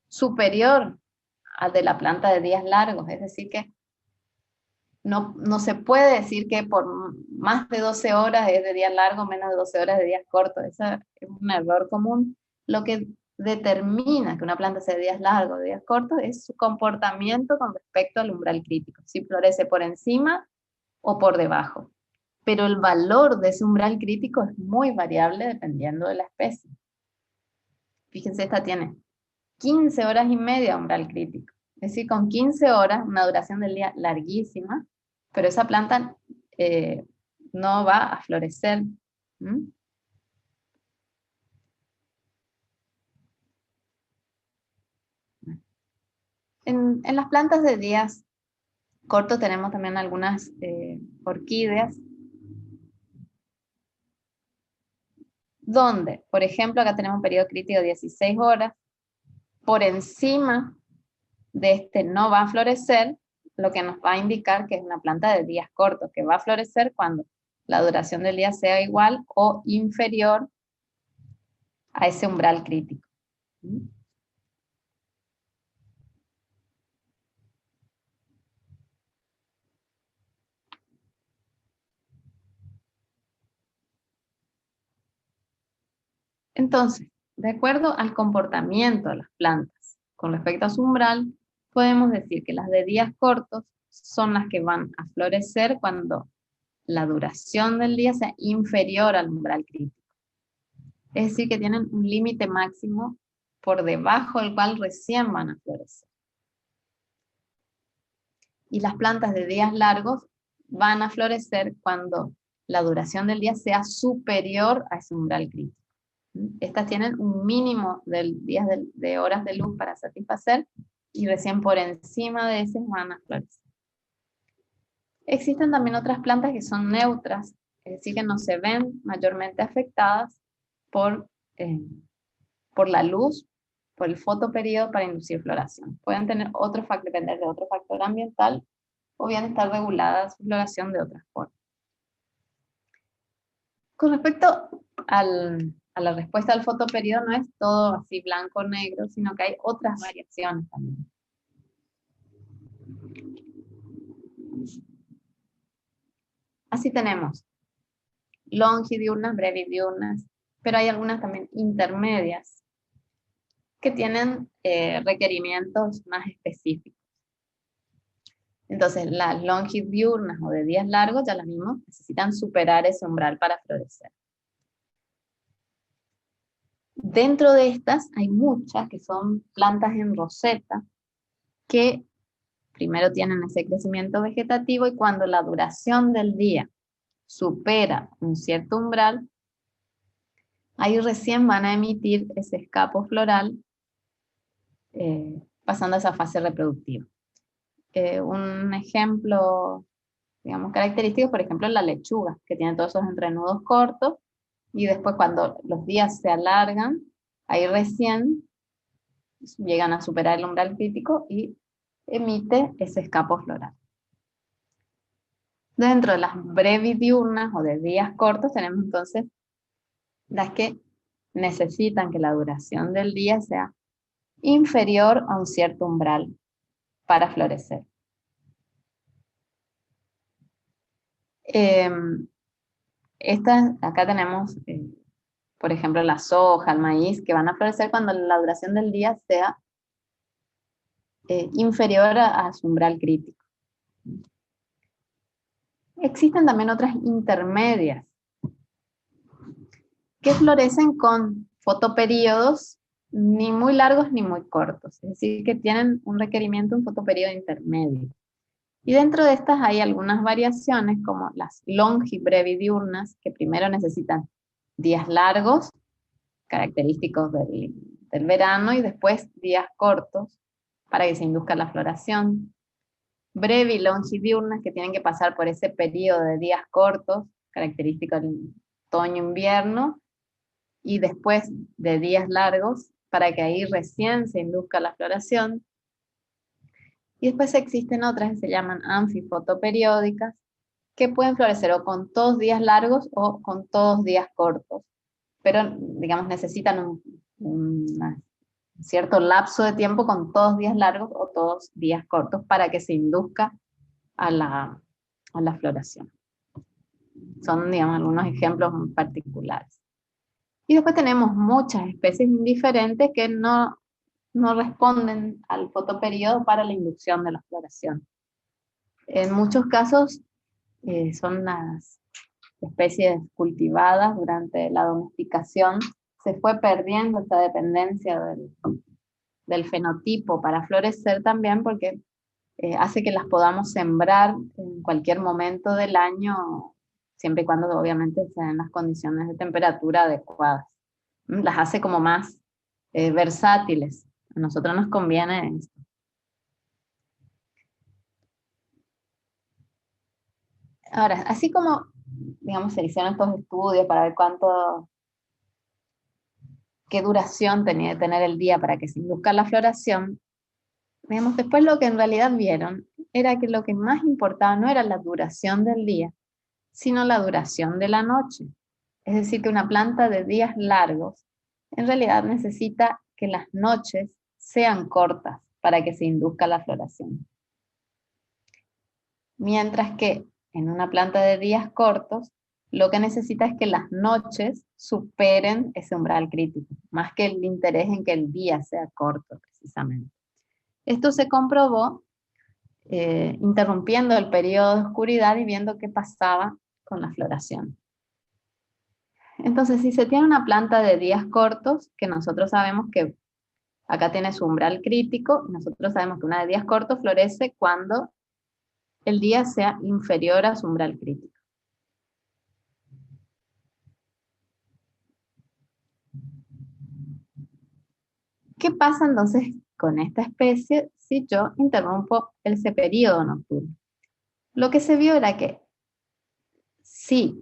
superior al de la planta de días largos, es decir que no se puede decir que por más de 12 horas es de días largos, menos de 12 horas de días cortos. Ese es un error común. Lo que determina que una planta sea de días largos o de días cortos es su comportamiento con respecto al umbral crítico, si florece por encima o por debajo. Pero el valor de ese umbral crítico es muy variable dependiendo de la especie. Fíjense, esta tiene 15 horas y media de umbral crítico. Es decir, con 15 horas, una duración del día larguísima, pero esa planta no va a florecer. En las plantas de días cortos tenemos también algunas orquídeas, donde, por ejemplo, acá tenemos un periodo crítico de 16 horas, por encima de este no va a florecer, lo que nos va a indicar que es una planta de días cortos, que va a florecer cuando la duración del día sea igual o inferior a ese umbral crítico. Entonces, de acuerdo al comportamiento de las plantas con respecto a su umbral, podemos decir que las de días cortos son las que van a florecer cuando la duración del día sea inferior al umbral crítico. Es decir, que tienen un límite máximo por debajo del cual recién van a florecer. Y las plantas de días largos van a florecer cuando la duración del día sea superior a ese umbral crítico. Estas tienen un mínimo de días de horas de luz para satisfacer y recién por encima de ese van a florecer. Existen también otras plantas que son neutras, es decir, que no se ven mayormente afectadas por la luz, por el fotoperiodo para inducir floración. Pueden tener depender de otro factor ambiental o bien estar regulada su floración de otra forma. Con respecto a la respuesta al fotoperiodo, no es todo así blanco o negro, sino que hay otras variaciones también. Así tenemos longidiurnas, brevidiurnas, pero hay algunas también intermedias que tienen requerimientos más específicos. Entonces, las longidiurnas o de días largos, ya las mismas, necesitan superar ese umbral para florecer. Dentro de estas hay muchas que son plantas en roseta, que primero tienen ese crecimiento vegetativo y cuando la duración del día supera un cierto umbral, ahí recién van a emitir ese escapo floral, pasando a esa fase reproductiva. Un ejemplo, digamos, característico, por ejemplo, la lechuga, que tiene todos esos entrenudos cortos, y después cuando los días se alargan, ahí recién llegan a superar el umbral crítico y emite ese escapo floral. Dentro de las brevidiurnas o de días cortos tenemos entonces las que necesitan que la duración del día sea inferior a un cierto umbral para florecer. Acá tenemos, por ejemplo, la soja, el maíz, que van a florecer cuando la duración del día sea inferior a su umbral crítico. Existen también otras intermedias que florecen con fotoperíodos ni muy largos ni muy cortos, es decir, que tienen un requerimiento, un fotoperíodo intermedio. Y dentro de estas hay algunas variaciones, como las longibrevidiurnas, que primero necesitan días largos, característicos del verano, y después días cortos para que se induzca la floración. Brevilongidiurnas, que tienen que pasar por ese periodo de días cortos, característico del otoño-invierno, y después de días largos, para que ahí recién se induzca la floración. Y después existen otras que se llaman anfifotoperiódicas, que pueden florecer o con todos días largos o con todos días cortos, pero digamos necesitan un cierto lapso de tiempo con todos días largos o todos días cortos para que se induzca a la floración. Son, digamos, algunos ejemplos particulares. Y después tenemos muchas especies indiferentes que no responden al fotoperiodo para la inducción de la floración. En muchos casos son las especies cultivadas durante la domesticación. Se fue perdiendo esta dependencia del fenotipo para florecer también, porque hace que las podamos sembrar en cualquier momento del año, siempre y cuando obviamente sean las condiciones de temperatura adecuadas. Las hace como más versátiles. A nosotros nos conviene esto. Ahora, así como, digamos, se hicieron estos estudios para ver qué duración tenía que tener el día para que se induzca la floración, digamos, después lo que en realidad vieron era que lo que más importaba no era la duración del día, sino la duración de la noche. Es decir, que una planta de días largos en realidad necesita que las noches sean cortas para que se induzca la floración. Mientras que en una planta de días cortos, lo que necesita es que las noches superen ese umbral crítico, más que el interés en que el día sea corto, precisamente. Esto se comprobó interrumpiendo el periodo de oscuridad y viendo qué pasaba con la floración. Entonces, si se tiene una planta de días cortos, que nosotros sabemos que acá tiene su umbral crítico, nosotros sabemos que una de días cortos florece cuando el día sea inferior a su umbral crítico. ¿Qué pasa entonces con esta especie si yo interrumpo ese periodo nocturno? Lo que se vio era que si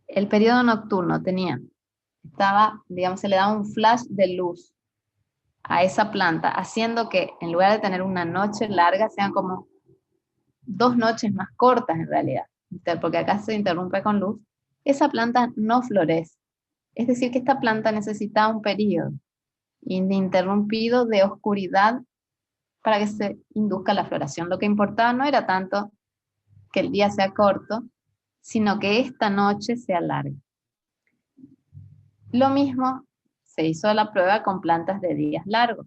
el periodo nocturno digamos, se le daba un flash de luz a esa planta, haciendo que en lugar de tener una noche larga, sean como 2 noches más cortas en realidad, porque acá se interrumpe con luz, esa planta no florece. Es decir, que esta planta necesita un periodo ininterrumpido de oscuridad para que se induzca la floración. Lo que importaba no era tanto que el día sea corto, sino que esta noche sea larga. Lo mismo se hizo la prueba con plantas de días largos.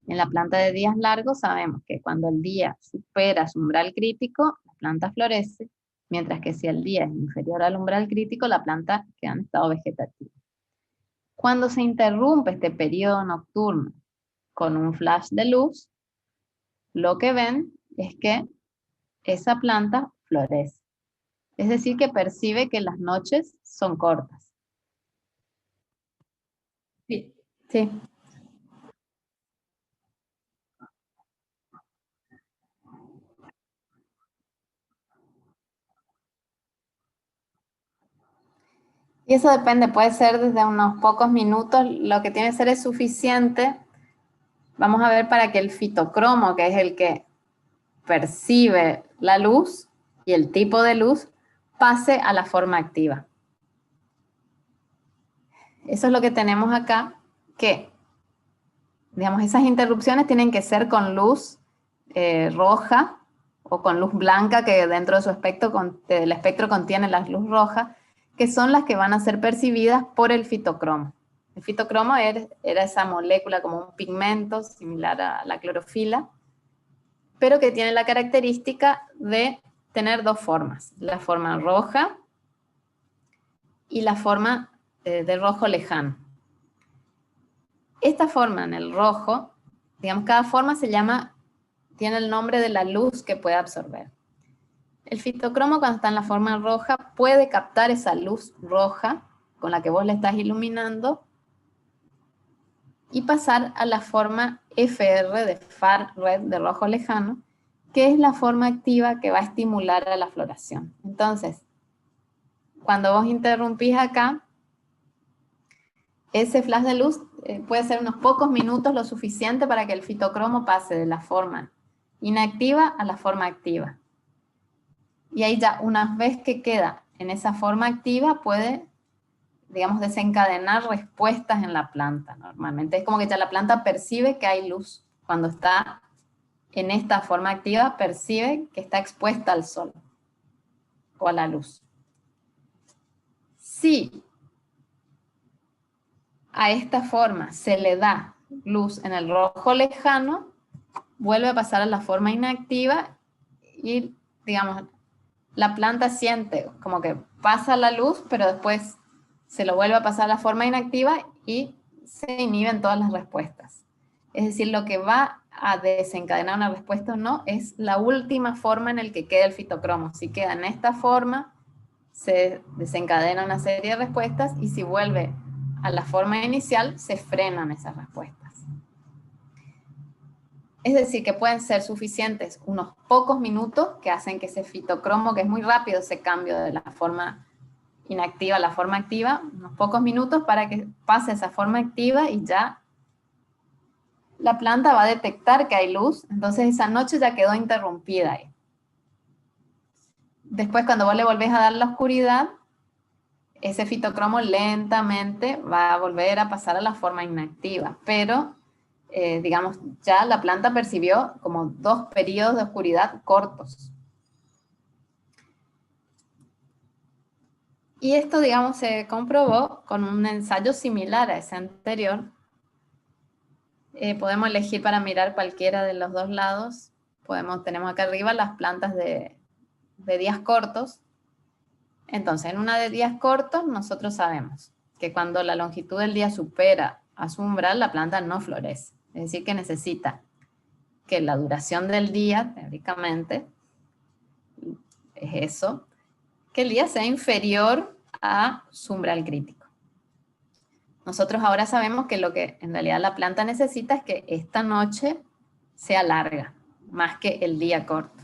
En la planta de días largos sabemos que cuando el día supera su umbral crítico, la planta florece, mientras que si el día es inferior al umbral crítico, la planta queda en estado vegetativo. Cuando se interrumpe este periodo nocturno con un flash de luz, lo que ven es que esa planta florece. Es decir, que percibe que las noches son cortas. Sí. Sí. Y eso depende, puede ser desde unos pocos minutos, lo que tiene que ser es suficiente. Vamos a ver para que el fitocromo, que es el que percibe la luz y el tipo de luz, pase a la forma activa. Eso es lo que tenemos acá, que, digamos, esas interrupciones tienen que ser con luz roja o con luz blanca, que dentro de su espectro, el espectro contiene la luz roja, que son las que van a ser percibidas por el fitocromo. El fitocromo era esa molécula como un pigmento similar a la clorofila, pero que tiene la característica de tener dos formas, la forma roja y la forma de rojo lejano. Esta forma en el rojo, digamos, cada forma tiene el nombre de la luz que puede absorber. El fitocromo, cuando está en la forma roja, puede captar esa luz roja con la que vos le estás iluminando y pasar a la forma FR de far red, de rojo lejano, que es la forma activa que va a estimular a la floración. Entonces, cuando vos interrumpís acá, ese flash de luz puede ser unos pocos minutos, lo suficiente para que el fitocromo pase de la forma inactiva a la forma activa. Y ahí ya, una vez que queda en esa forma activa, puede, digamos, desencadenar respuestas en la planta normalmente. Es como que ya la planta percibe que hay luz. Cuando está en esta forma activa, percibe que está expuesta al sol o a la luz. Si a esta forma se le da luz en el rojo lejano, vuelve a pasar a la forma inactiva y, digamos, la planta siente como que pasa la luz, pero después se lo vuelve a pasar a la forma inactiva y se inhiben todas las respuestas. Es decir, lo que va a desencadenar una respuesta o no es la última forma en la que queda el fitocromo. Si queda en esta forma, se desencadena una serie de respuestas y si vuelve a la forma inicial, se frenan esas respuestas. Es decir, que pueden ser suficientes unos pocos minutos que hacen que ese fitocromo, que es muy rápido ese cambio de la forma inactiva a la forma activa, unos pocos minutos para que pase esa forma activa y ya la planta va a detectar que hay luz, entonces esa noche ya quedó interrumpida ahí. Después, cuando vos le volvés a dar la oscuridad, ese fitocromo lentamente va a volver a pasar a la forma inactiva, pero digamos, ya la planta percibió como 2 periodos de oscuridad cortos. Y esto, digamos, se comprobó con un ensayo similar a ese anterior. Podemos elegir para mirar cualquiera de los dos lados. Tenemos acá arriba las plantas de días cortos. Entonces, en una de días cortos, nosotros sabemos que cuando la longitud del día supera a su umbral, la planta no florece. Es decir, que necesita que la duración del día, teóricamente, es eso, que el día sea inferior a su umbral crítico. Nosotros ahora sabemos que lo que en realidad la planta necesita es que esta noche sea larga, más que el día corto.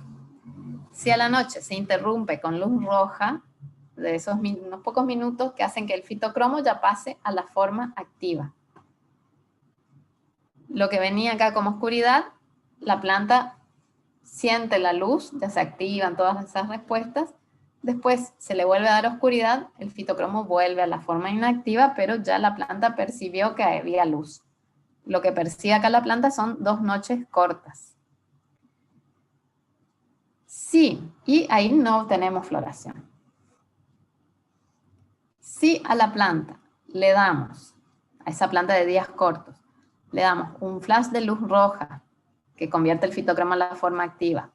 Si a la noche se interrumpe con luz roja, de esos unos pocos minutos que hacen que el fitocromo ya pase a la forma activa. Lo que venía acá como oscuridad, la planta siente la luz, ya se activan todas esas respuestas, después se le vuelve a dar oscuridad, el fitocromo vuelve a la forma inactiva, pero ya la planta percibió que había luz. Lo que percibe acá la planta son 2 noches cortas. Sí, y ahí no tenemos floración. Si a la planta le damos, a esa planta de días cortos, le damos un flash de luz roja que convierte el fitocromo en la forma activa,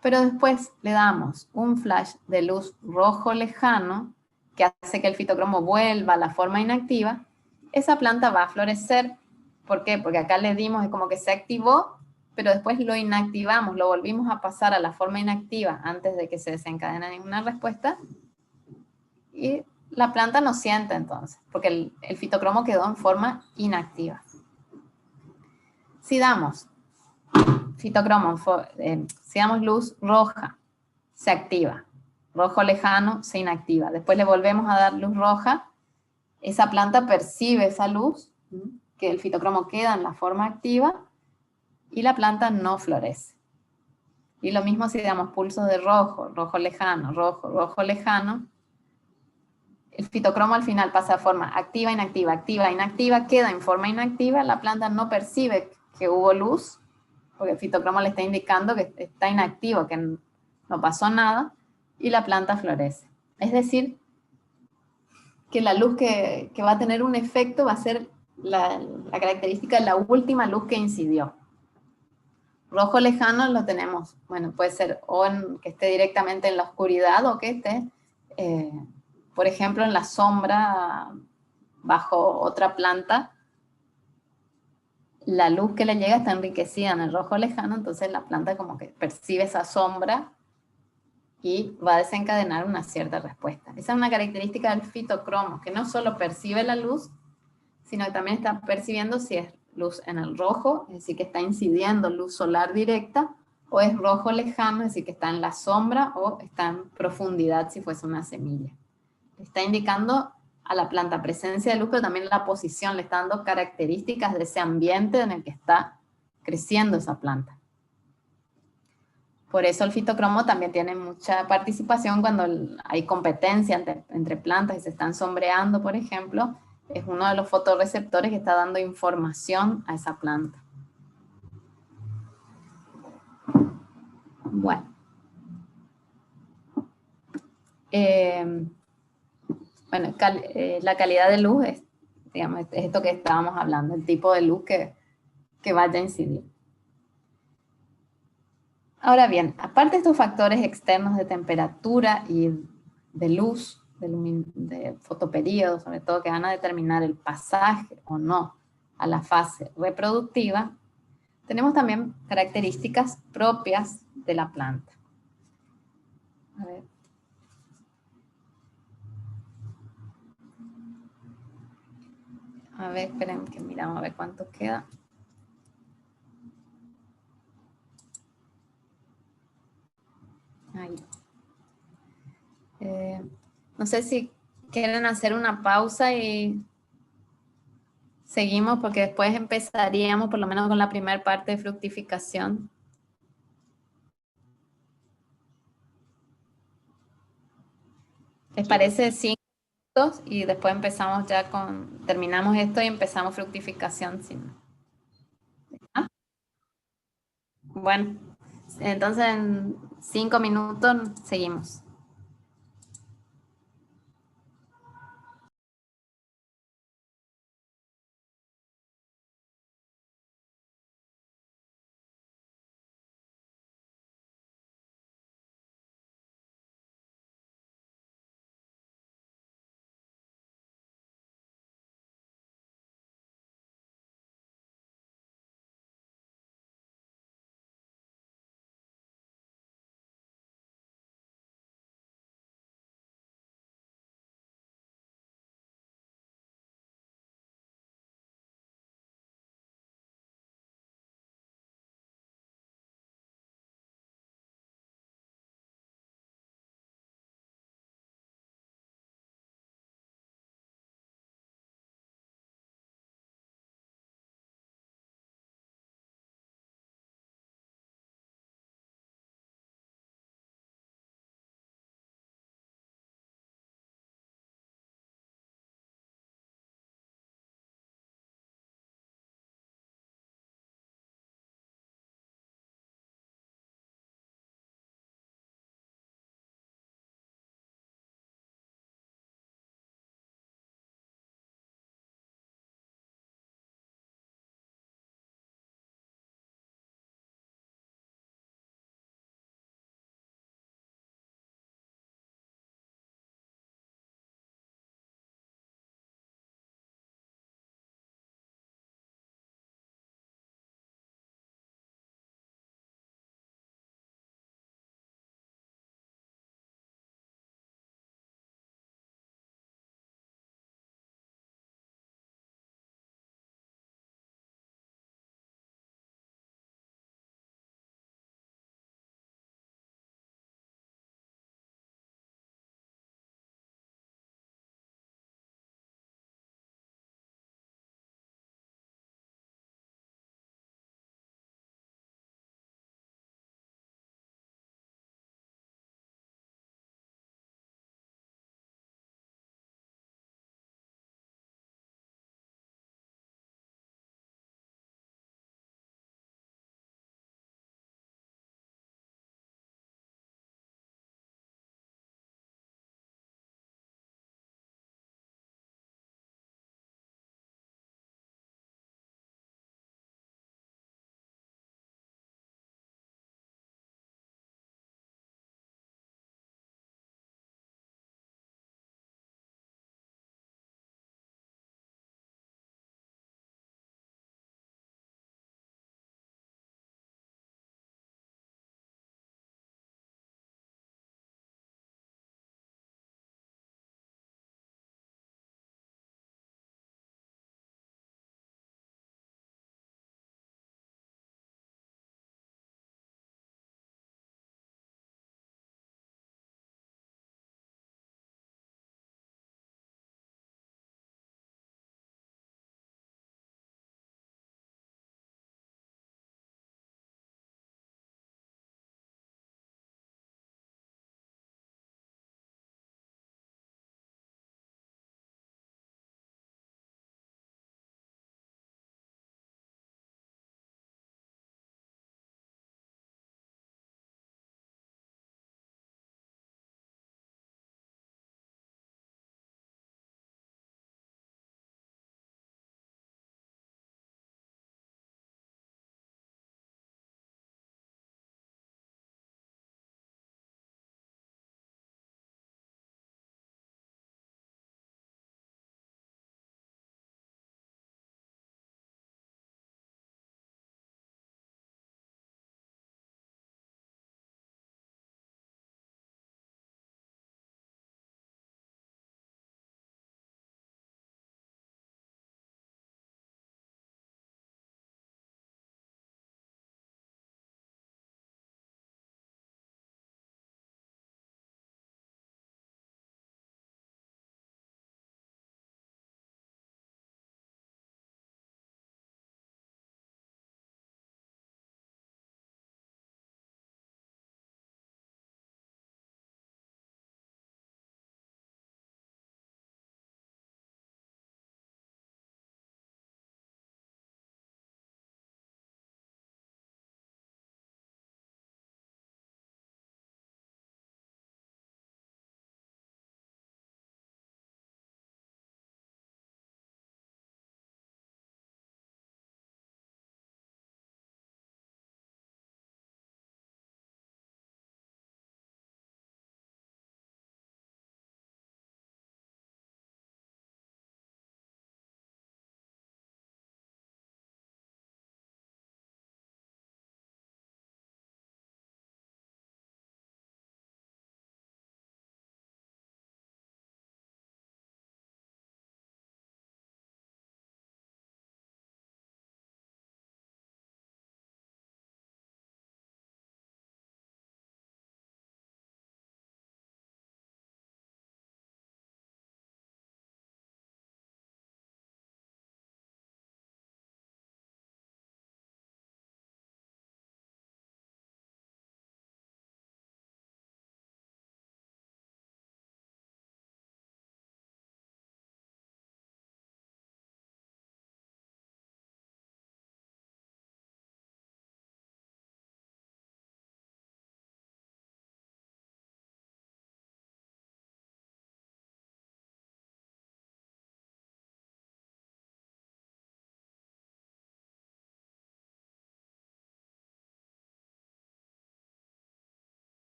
pero después le damos un flash de luz rojo lejano que hace que el fitocromo vuelva a la forma inactiva, esa planta va a florecer. ¿Por qué? Porque acá le dimos, es como que se activó pero después lo inactivamos, lo volvimos a pasar a la forma inactiva antes de que se desencadene ninguna respuesta, y la planta no siente entonces, porque el fitocromo quedó en forma inactiva. Si damos fitocromo, si damos luz roja, se activa. Rojo lejano, se inactiva. Después le volvemos a dar luz roja, esa planta percibe esa luz, que el fitocromo queda en la forma activa, y la planta no florece. Y lo mismo si damos pulsos de rojo, rojo lejano, rojo, rojo lejano, el fitocromo al final pasa a forma activa, inactiva, queda en forma inactiva, la planta no percibe que hubo luz, porque el fitocromo le está indicando que está inactivo, que no pasó nada, y la planta florece. Es decir, que la luz que va a tener un efecto va a ser la característica de la última luz que incidió. Rojo lejano lo tenemos, bueno, puede ser o que esté directamente en la oscuridad o que esté, por ejemplo, en la sombra bajo otra planta. La luz que le llega está enriquecida en el rojo lejano, entonces la planta como que percibe esa sombra y va a desencadenar una cierta respuesta. Esa es una característica del fitocromo, que no solo percibe la luz, sino que también está percibiendo si es luz en el rojo, es decir, que está incidiendo luz solar directa, o es rojo lejano, es decir, que está en la sombra o está en profundidad si fuese una semilla. Está indicando a la planta presencia de luz, pero también la posición, le está dando características de ese ambiente en el que está creciendo esa planta. Por eso el fitocromo también tiene mucha participación cuando hay competencia entre plantas y se están sombreando, por ejemplo. Es uno de los fotorreceptores que está dando información a esa planta. Bueno. Bueno, la calidad de luz es, digamos, es esto que estábamos hablando, el tipo de luz que vaya a incidir. Ahora bien, aparte de estos factores externos de temperatura y de luz, de fotoperíodo, sobre todo, que van a determinar el pasaje o no a la fase reproductiva, tenemos también características propias de la planta. A ver. A ver, esperen que miramos a ver cuánto queda. Ahí. No sé si quieren hacer una pausa y seguimos, porque después empezaríamos por lo menos con la primera parte de fructificación. ¿Les parece 5 minutos? Y después empezamos ya terminamos esto y empezamos fructificación. ¿Ah? Bueno, entonces en 5 minutos seguimos.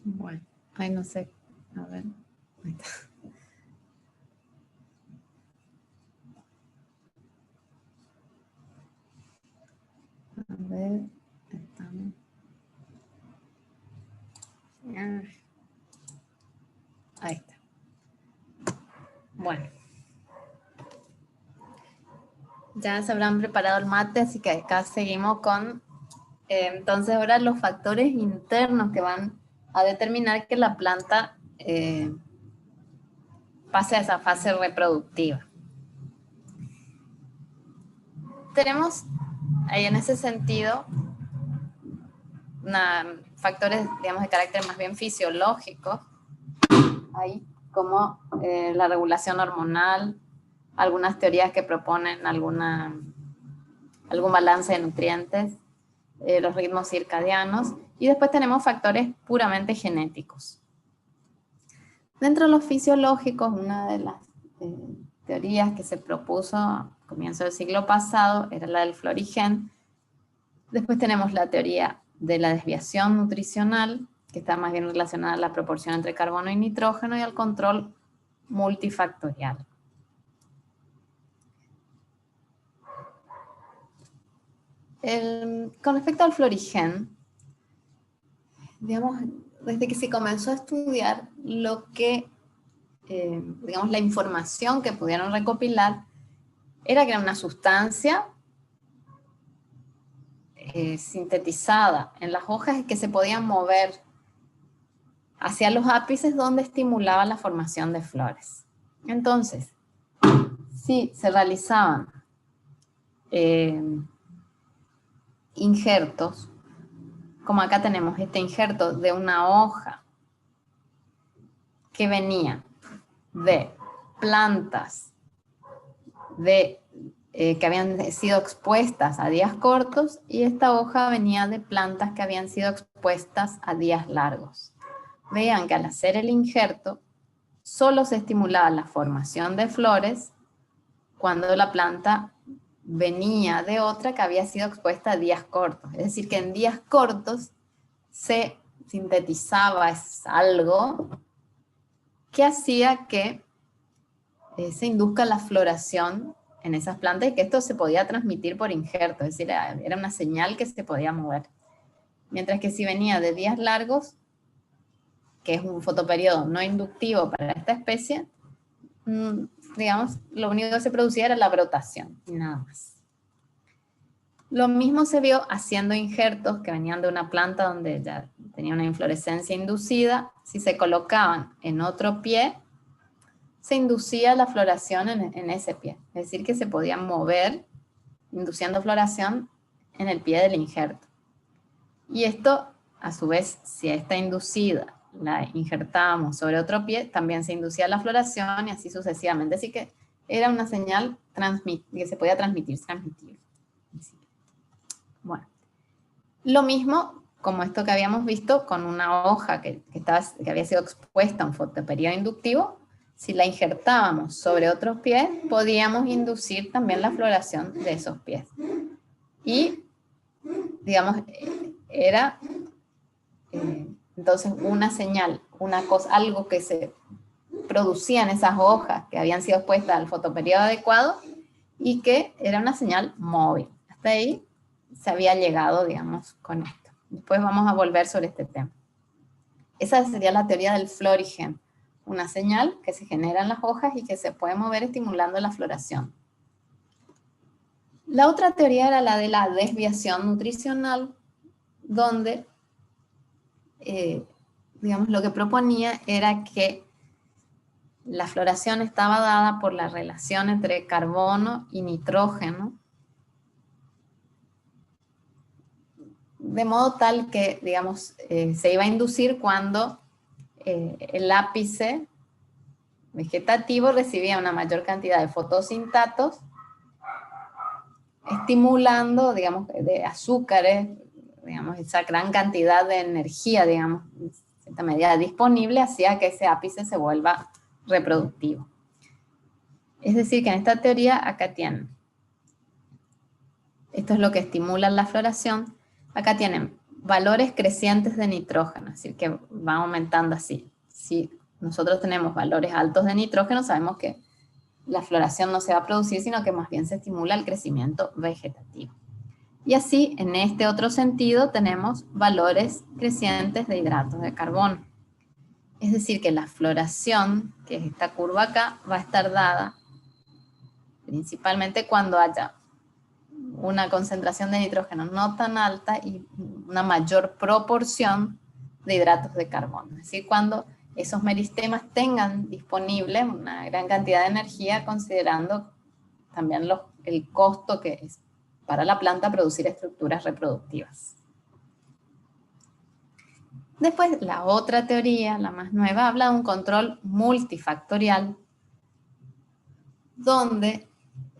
Bueno, ay, no sé. A ver. Ahí está. A ver. Estamos. Ahí está. Bueno. Ya se habrán preparado el mate, así que acá seguimos con, entonces ahora los factores internos que van a determinar que la planta pase a esa fase reproductiva. Tenemos ahí en ese sentido factores, digamos, de carácter más bien fisiológico, ahí como la regulación hormonal, algunas teorías que proponen algún balance de nutrientes, los ritmos circadianos, y después tenemos factores puramente genéticos. Dentro de los fisiológicos, una de las teorías que se propuso a comienzo del siglo pasado era la del florigen. Después tenemos la teoría de la desviación nutricional, que está más bien relacionada a la proporción entre carbono y nitrógeno y al control multifactorial. Con respecto al florigen, digamos, desde que se comenzó a estudiar lo que, digamos, la información que pudieron recopilar era que era una sustancia sintetizada en las hojas y que se podía mover hacia los ápices donde estimulaba la formación de flores. Entonces, si se realizaban injertos, como acá tenemos este injerto de una hoja que venía de plantas que habían sido expuestas a días cortos, y esta hoja venía de plantas que habían sido expuestas a días largos. Vean que al hacer el injerto solo se estimulaba la formación de flores cuando la planta venía de otra que había sido expuesta a días cortos. Es decir, que en días cortos se sintetizaba algo que hacía que se induzca la floración en esas plantas y que esto se podía transmitir por injerto, es decir, era una señal que se podía mover. Mientras que si venía de días largos, que es un fotoperiodo no inductivo para esta especie, digamos, lo único que se producía era la brotación y nada más. Lo mismo se vio haciendo injertos que venían de una planta donde ya tenía una inflorescencia inducida. Si se colocaban en otro pie, se inducía la floración en ese pie. Es decir, que se podía mover induciendo floración en el pie del injerto. Y esto, a su vez, si está inducida la injertábamos sobre otro pie, también se inducía la floración y así sucesivamente. Así que era una señal que se podía transmitir. Bueno, lo mismo como esto que habíamos visto con una hoja que había sido expuesta a un fotoperiodo inductivo. Si la injertábamos sobre otros pies, podíamos inducir también la floración de esos pies. Y, digamos, era entonces una señal, una cosa, algo que se producía en esas hojas que habían sido expuestas al fotoperiodo adecuado y que era una señal móvil. Hasta ahí se había llegado, digamos, con esto. Después vamos a volver sobre este tema. Esa sería la teoría del florigen, una señal que se genera en las hojas y que se puede mover estimulando la floración. La otra teoría era la de la desviación nutricional, donde, digamos, lo que proponía era que la floración estaba dada por la relación entre carbono y nitrógeno, de modo tal que, digamos, se iba a inducir cuando el ápice vegetativo recibía una mayor cantidad de fotosintatos, estimulando, digamos, de azúcares, digamos, esa gran cantidad de energía, digamos, en cierta medida disponible, hacía que ese ápice se vuelva reproductivo. Es decir, que en esta teoría acá tienen, esto es lo que estimula la floración, acá tienen valores crecientes de nitrógeno, es decir, que van aumentando así. Si nosotros tenemos valores altos de nitrógeno, sabemos que la floración no se va a producir, sino que más bien se estimula el crecimiento vegetativo. Y así, en este otro sentido, tenemos valores crecientes de hidratos de carbono. Es decir, que la floración, que es esta curva acá, va a estar dada principalmente cuando haya una concentración de nitrógeno no tan alta y una mayor proporción de hidratos de carbono. Es decir, cuando esos meristemas tengan disponible una gran cantidad de energía, considerando también el costo que es para la planta producir estructuras reproductivas. Después, la otra teoría, la más nueva, habla de un control multifactorial, donde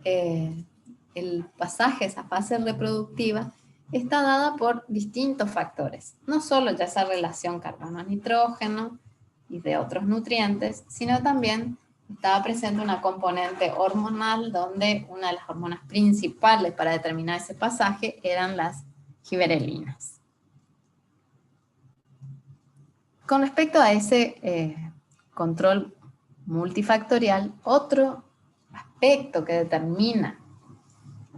el pasaje, esa fase reproductiva, está dada por distintos factores. No solo ya esa relación carbono-nitrógeno y de otros nutrientes, sino también estaba presente una componente hormonal donde una de las hormonas principales para determinar ese pasaje eran las giberelinas. Con respecto a ese control multifactorial, otro aspecto que determina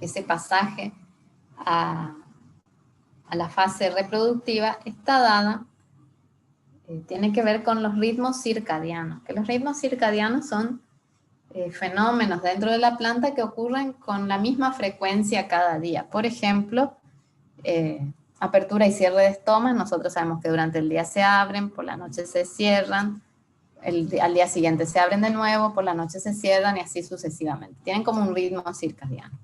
ese pasaje a la fase reproductiva está dada, tiene que ver con los ritmos circadianos, que los ritmos circadianos son fenómenos dentro de la planta que ocurren con la misma frecuencia cada día. Por ejemplo, apertura y cierre de estomas, nosotros sabemos que durante el día se abren, por la noche se cierran, al día siguiente se abren de nuevo, por la noche se cierran y así sucesivamente. Tienen como un ritmo circadiano.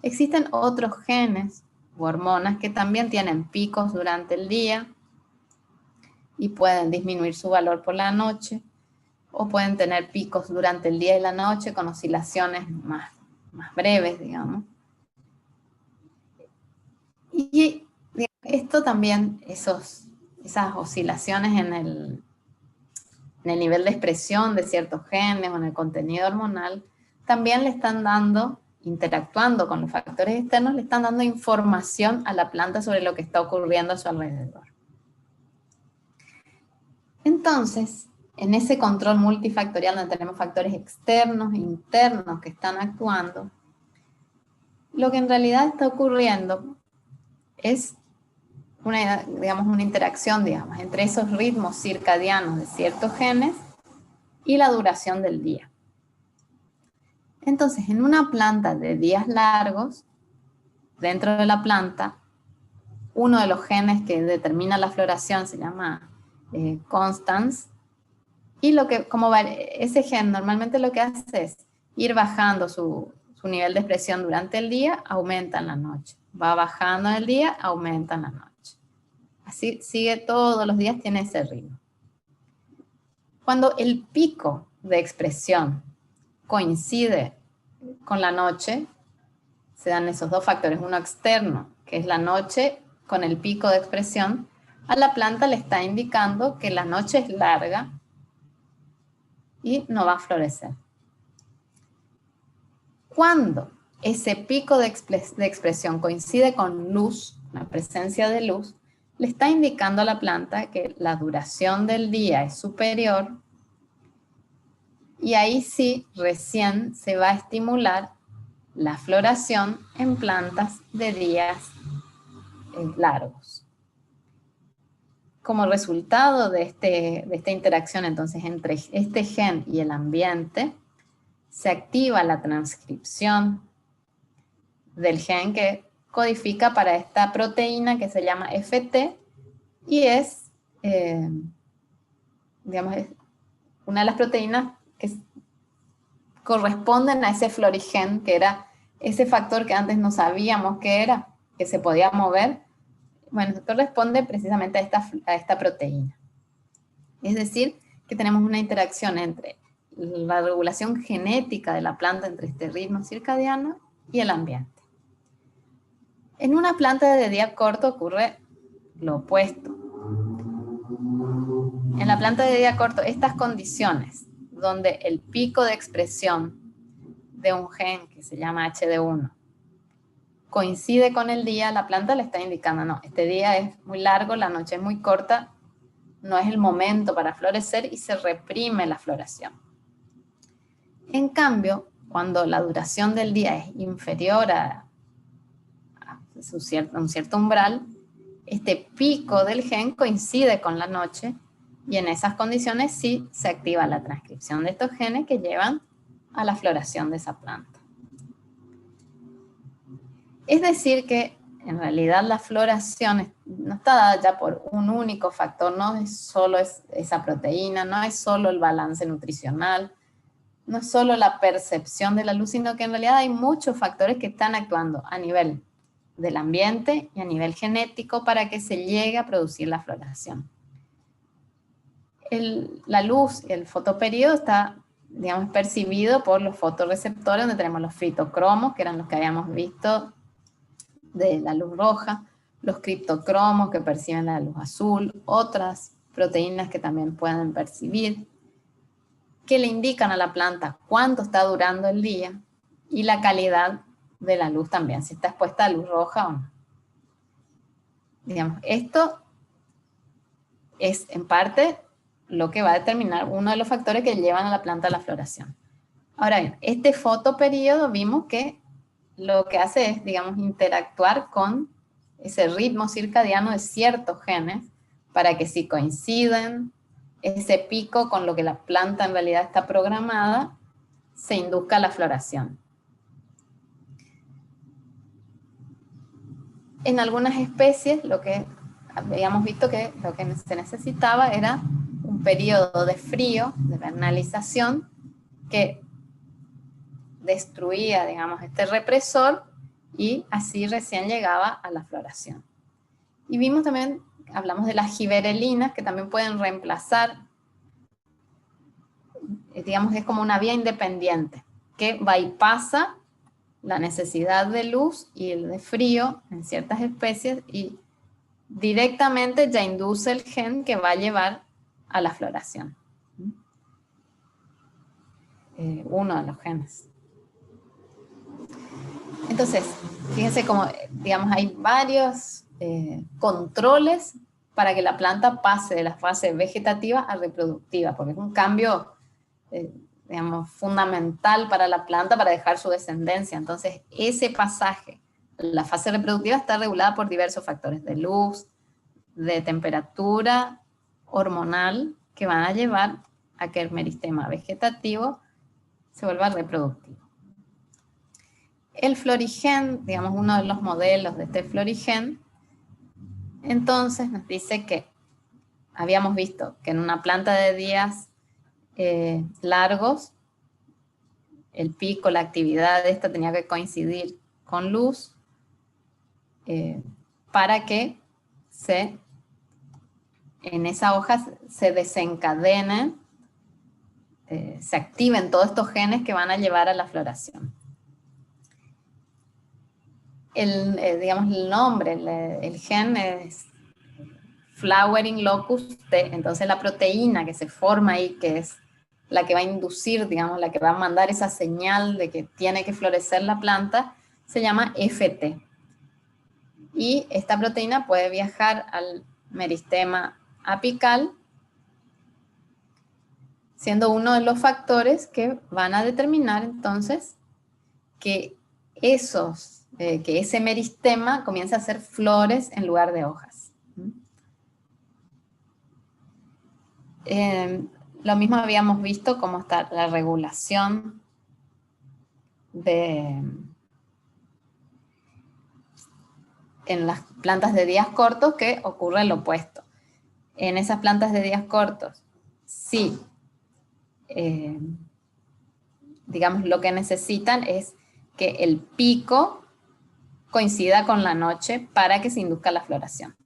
Existen otros genes u hormonas que también tienen picos durante el día y pueden disminuir su valor por la noche, o pueden tener picos durante el día y la noche con oscilaciones más breves, digamos. Y esto también, esas oscilaciones en el nivel de expresión de ciertos genes o en el contenido hormonal, también le están dando, interactuando con los factores externos, le están dando información a la planta sobre lo que está ocurriendo a su alrededor. Entonces, en ese control multifactorial donde tenemos factores externos e internos que están actuando, lo que en realidad está ocurriendo es una interacción, entre esos ritmos circadianos de ciertos genes y la duración del día. Entonces, en una planta de días largos, dentro de la planta, uno de los genes que determina la floración se llama constans, y ese gen normalmente lo que hace es ir bajando su nivel de expresión durante el día, aumenta en la noche. Va bajando en el día, aumenta en la noche. Así sigue todos los días, tiene ese ritmo. Cuando el pico de expresión coincide con la noche, se dan esos dos factores, uno externo, que es la noche con el pico de expresión, a la planta le está indicando que la noche es larga y no va a florecer. Cuando ese pico de expresión coincide con luz, la presencia de luz, le está indicando a la planta que la duración del día es superior, y ahí sí, recién se va a estimular la floración en plantas de días largos. Como resultado de esta interacción entonces entre este gen y el ambiente, se activa la transcripción del gen que codifica para esta proteína que se llama FT y es una de las proteínas que corresponden a ese florigen, que era ese factor que antes no sabíamos que era, que se podía mover. Bueno, corresponde precisamente a esta proteína. Es decir, que tenemos una interacción entre la regulación genética de la planta, entre este ritmo circadiano y el ambiente. En una planta de día corto ocurre lo opuesto. En la planta de día corto, estas condiciones, donde el pico de expresión de un gen que se llama HD1 coincide con el día, la planta le está indicando, no, este día es muy largo, la noche es muy corta, no es el momento para florecer y se reprime la floración. En cambio, cuando la duración del día es inferior a un cierto umbral, este pico del gen coincide con la noche y en esas condiciones sí se activa la transcripción de estos genes que llevan a la floración de esa planta. Es decir que en realidad la floración no está dada ya por un único factor, no es solo esa proteína, no es solo el balance nutricional, no es solo la percepción de la luz, sino que en realidad hay muchos factores que están actuando a nivel del ambiente y a nivel genético para que se llegue a producir la floración. La luz, el fotoperíodo está, digamos, percibido por los fotorreceptores, donde tenemos los fitocromos, que eran los que habíamos visto de la luz roja, los criptocromos que perciben la luz azul, otras proteínas que también pueden percibir, que le indican a la planta cuánto está durando el día y la calidad de la luz también, si está expuesta a luz roja o no. Digamos, esto es en parte lo que va a determinar uno de los factores que llevan a la planta a la floración. Ahora bien, este fotoperíodo vimos que lo que hace es, digamos, interactuar con ese ritmo circadiano de ciertos genes para que si coinciden ese pico con lo que la planta en realidad está programada, se induzca la floración. En algunas especies lo que habíamos visto que lo que se necesitaba era un periodo de frío, de vernalización, que destruía, digamos, este represor y así recién llegaba a la floración. Y vimos también, hablamos de las giberelinas, que también pueden reemplazar, digamos, es como una vía independiente, que bypassa la necesidad de luz y el de frío en ciertas especies y directamente ya induce el gen que va a llevar a la floración. Uno de los genes. Entonces, fíjense cómo, digamos, hay varios controles para que la planta pase de la fase vegetativa a reproductiva, porque es un cambio, digamos, fundamental para la planta para dejar su descendencia. Entonces, ese pasaje, la fase reproductiva está regulada por diversos factores de luz, de temperatura, hormonal, que van a llevar a que el meristema vegetativo se vuelva reproductivo. El florigen, digamos, uno de los modelos de este florigen, entonces nos dice que habíamos visto que en una planta de días largos, el pico, la actividad de esta tenía que coincidir con luz para que en esa hoja se desencadenen, se activen todos estos genes que van a llevar a la floración. Digamos, el nombre, el gen es Flowering Locus T, entonces la proteína que se forma ahí, que es la que va a inducir, digamos, la que va a mandar esa señal de que tiene que florecer la planta, se llama FT. Y esta proteína puede viajar al meristema apical, siendo uno de los factores que van a determinar entonces que ese meristema comienza a hacer flores en lugar de hojas. Lo mismo habíamos visto cómo está la regulación en las plantas de días cortos, que ocurre lo opuesto. En esas plantas de días cortos, sí, digamos, lo que necesitan es que el pico coincida con la noche para que se induzca la floración.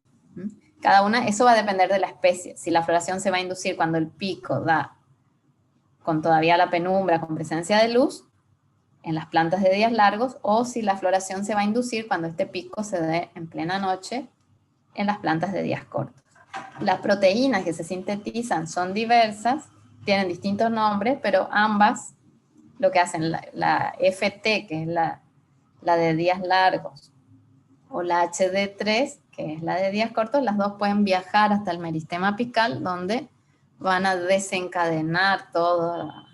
Cada una, eso va a depender de la especie. Si la floración se va a inducir cuando el pico da con todavía la penumbra, con presencia de luz, en las plantas de días largos, o si la floración se va a inducir cuando este pico se dé en plena noche en las plantas de días cortos. Las proteínas que se sintetizan son diversas, tienen distintos nombres, pero ambas lo que hacen, la FT, que es la de días largos, o la HD3, que es la de días cortos, las dos pueden viajar hasta el meristema apical, donde van a desencadenar toda,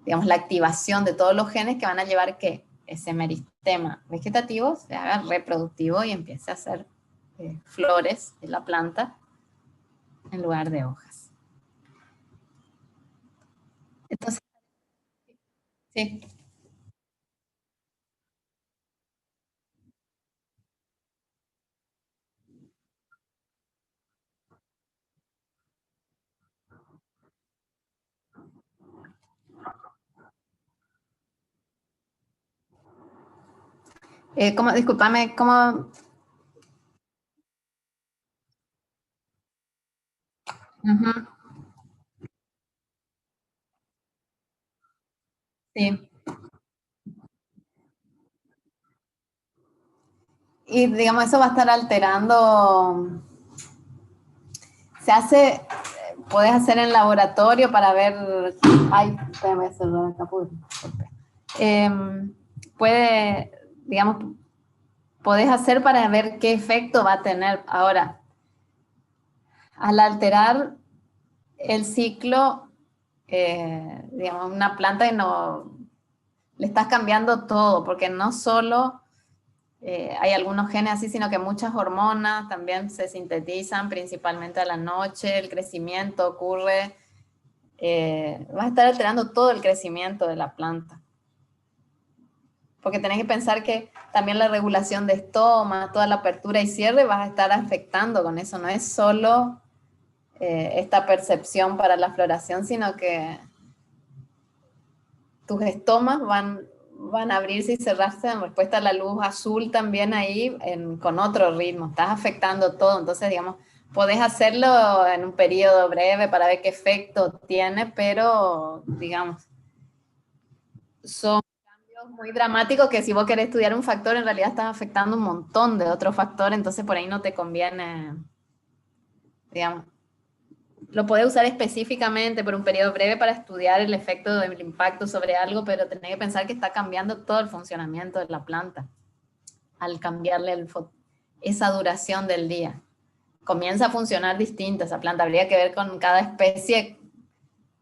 digamos, la activación de todos los genes que van a llevar que ese meristema vegetativo se haga reproductivo y empiece a hacer flores de la planta en lugar de hojas. Entonces, sí. ¿Cómo, discúlpame, cómo? Ujú, sí. Y digamos, eso va a estar alterando, se hace, puedes hacer en laboratorio para ver, ay, te voy a cerrar acá, eh, puede, digamos, podés hacer para ver qué efecto va a tener. Ahora, al alterar el ciclo, digamos, una planta y no, le estás cambiando todo, porque no solo hay algunos genes así, sino que muchas hormonas también se sintetizan, principalmente a la noche, el crecimiento ocurre, vas a estar alterando todo el crecimiento de la planta. Porque tenés que pensar que también la regulación de estoma, toda la apertura y cierre vas a estar afectando con eso, no es solo esta percepción para la floración, sino que tus estomas van a abrirse y cerrarse en respuesta a la luz azul también ahí con otro ritmo. Estás afectando todo. Entonces, digamos, podés hacerlo en un periodo breve para ver qué efecto tiene, pero, digamos, son cambios muy dramáticos que si vos querés estudiar un factor, en realidad estás afectando un montón de otros factores, entonces por ahí no te conviene, digamos, lo podés usar específicamente por un periodo breve para estudiar el efecto del impacto sobre algo, pero tenés que pensar que está cambiando todo el funcionamiento de la planta al cambiarle esa duración del día. Comienza a funcionar distinto esa planta. Habría que ver con cada especie,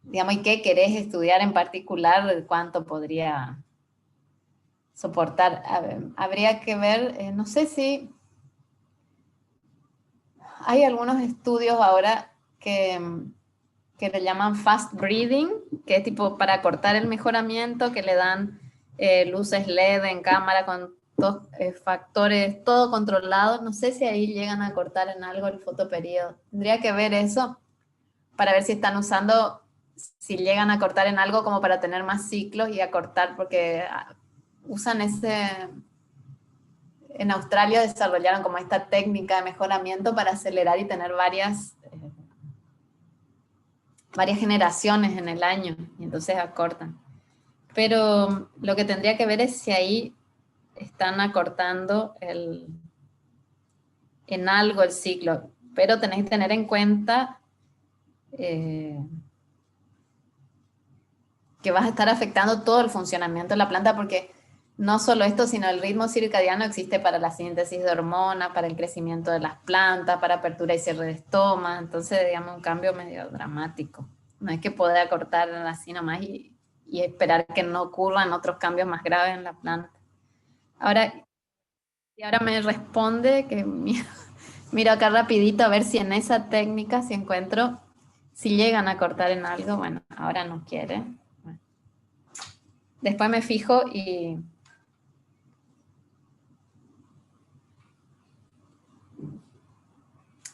digamos, y qué querés estudiar en particular, cuánto podría soportar. Habría que ver, no sé si hay algunos estudios ahora que le llaman fast breeding, que es tipo para cortar el mejoramiento, que le dan luces LED en cámara con factores, todo controlado. No sé si ahí llegan a cortar en algo el fotoperiodo. Tendría que ver eso para ver si están usando, si llegan a cortar en algo como para tener más ciclos y acortar, porque usan ese... En Australia desarrollaron como esta técnica de mejoramiento para acelerar y tener varias generaciones en el año, y entonces acortan. Pero lo que tendría que ver es si ahí están acortando en algo el ciclo, pero tenés que tener en cuenta que vas a estar afectando todo el funcionamiento de la planta, porque no solo esto, sino el ritmo circadiano existe para la síntesis de hormonas, para el crecimiento de las plantas, para apertura y cierre de estoma, entonces digamos un cambio medio dramático. No es que poder acortar así nomás y esperar que no ocurran otros cambios más graves en la planta. Ahora, y ahora me responde que miro acá rapidito a ver si en esa técnica, si encuentro, si llegan a cortar en algo, bueno, ahora no quiere. Bueno, después me fijo y...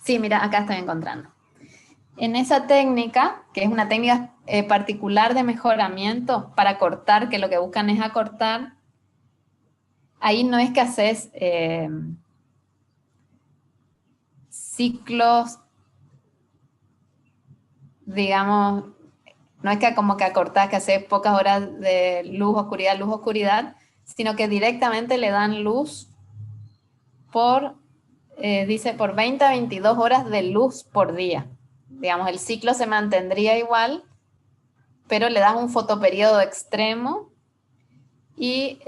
Sí, mira, acá estoy encontrando. En esa técnica, que es una técnica particular de mejoramiento para cortar, que lo que buscan es acortar, ahí no es que haces ciclos, digamos, no es que como que acortás, que haces pocas horas de luz, oscuridad, sino que directamente le dan luz por, dice, por 20 a 22 horas de luz por día. Digamos, el ciclo se mantendría igual, pero le das un fotoperiodo extremo y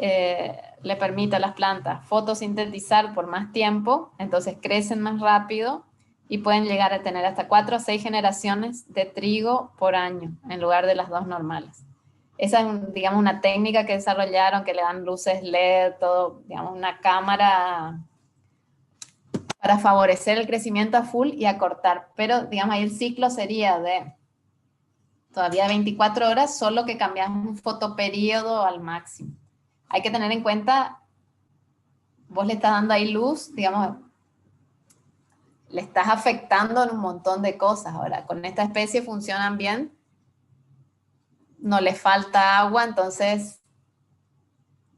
le permite a las plantas fotosintetizar por más tiempo, entonces crecen más rápido y pueden llegar a tener hasta 4 a 6 generaciones de trigo por año, en lugar de las 2 normales. Esa es, digamos, una técnica que desarrollaron, que le dan luces LED, todo, digamos, una cámara para favorecer el crecimiento a full y acortar. Pero, digamos, ahí el ciclo sería de todavía 24 horas, solo que cambiamos un fotoperíodo al máximo. Hay que tener en cuenta, vos le estás dando ahí luz, digamos, le estás afectando en un montón de cosas. Ahora, con esta especie funcionan bien, no les falta agua, entonces,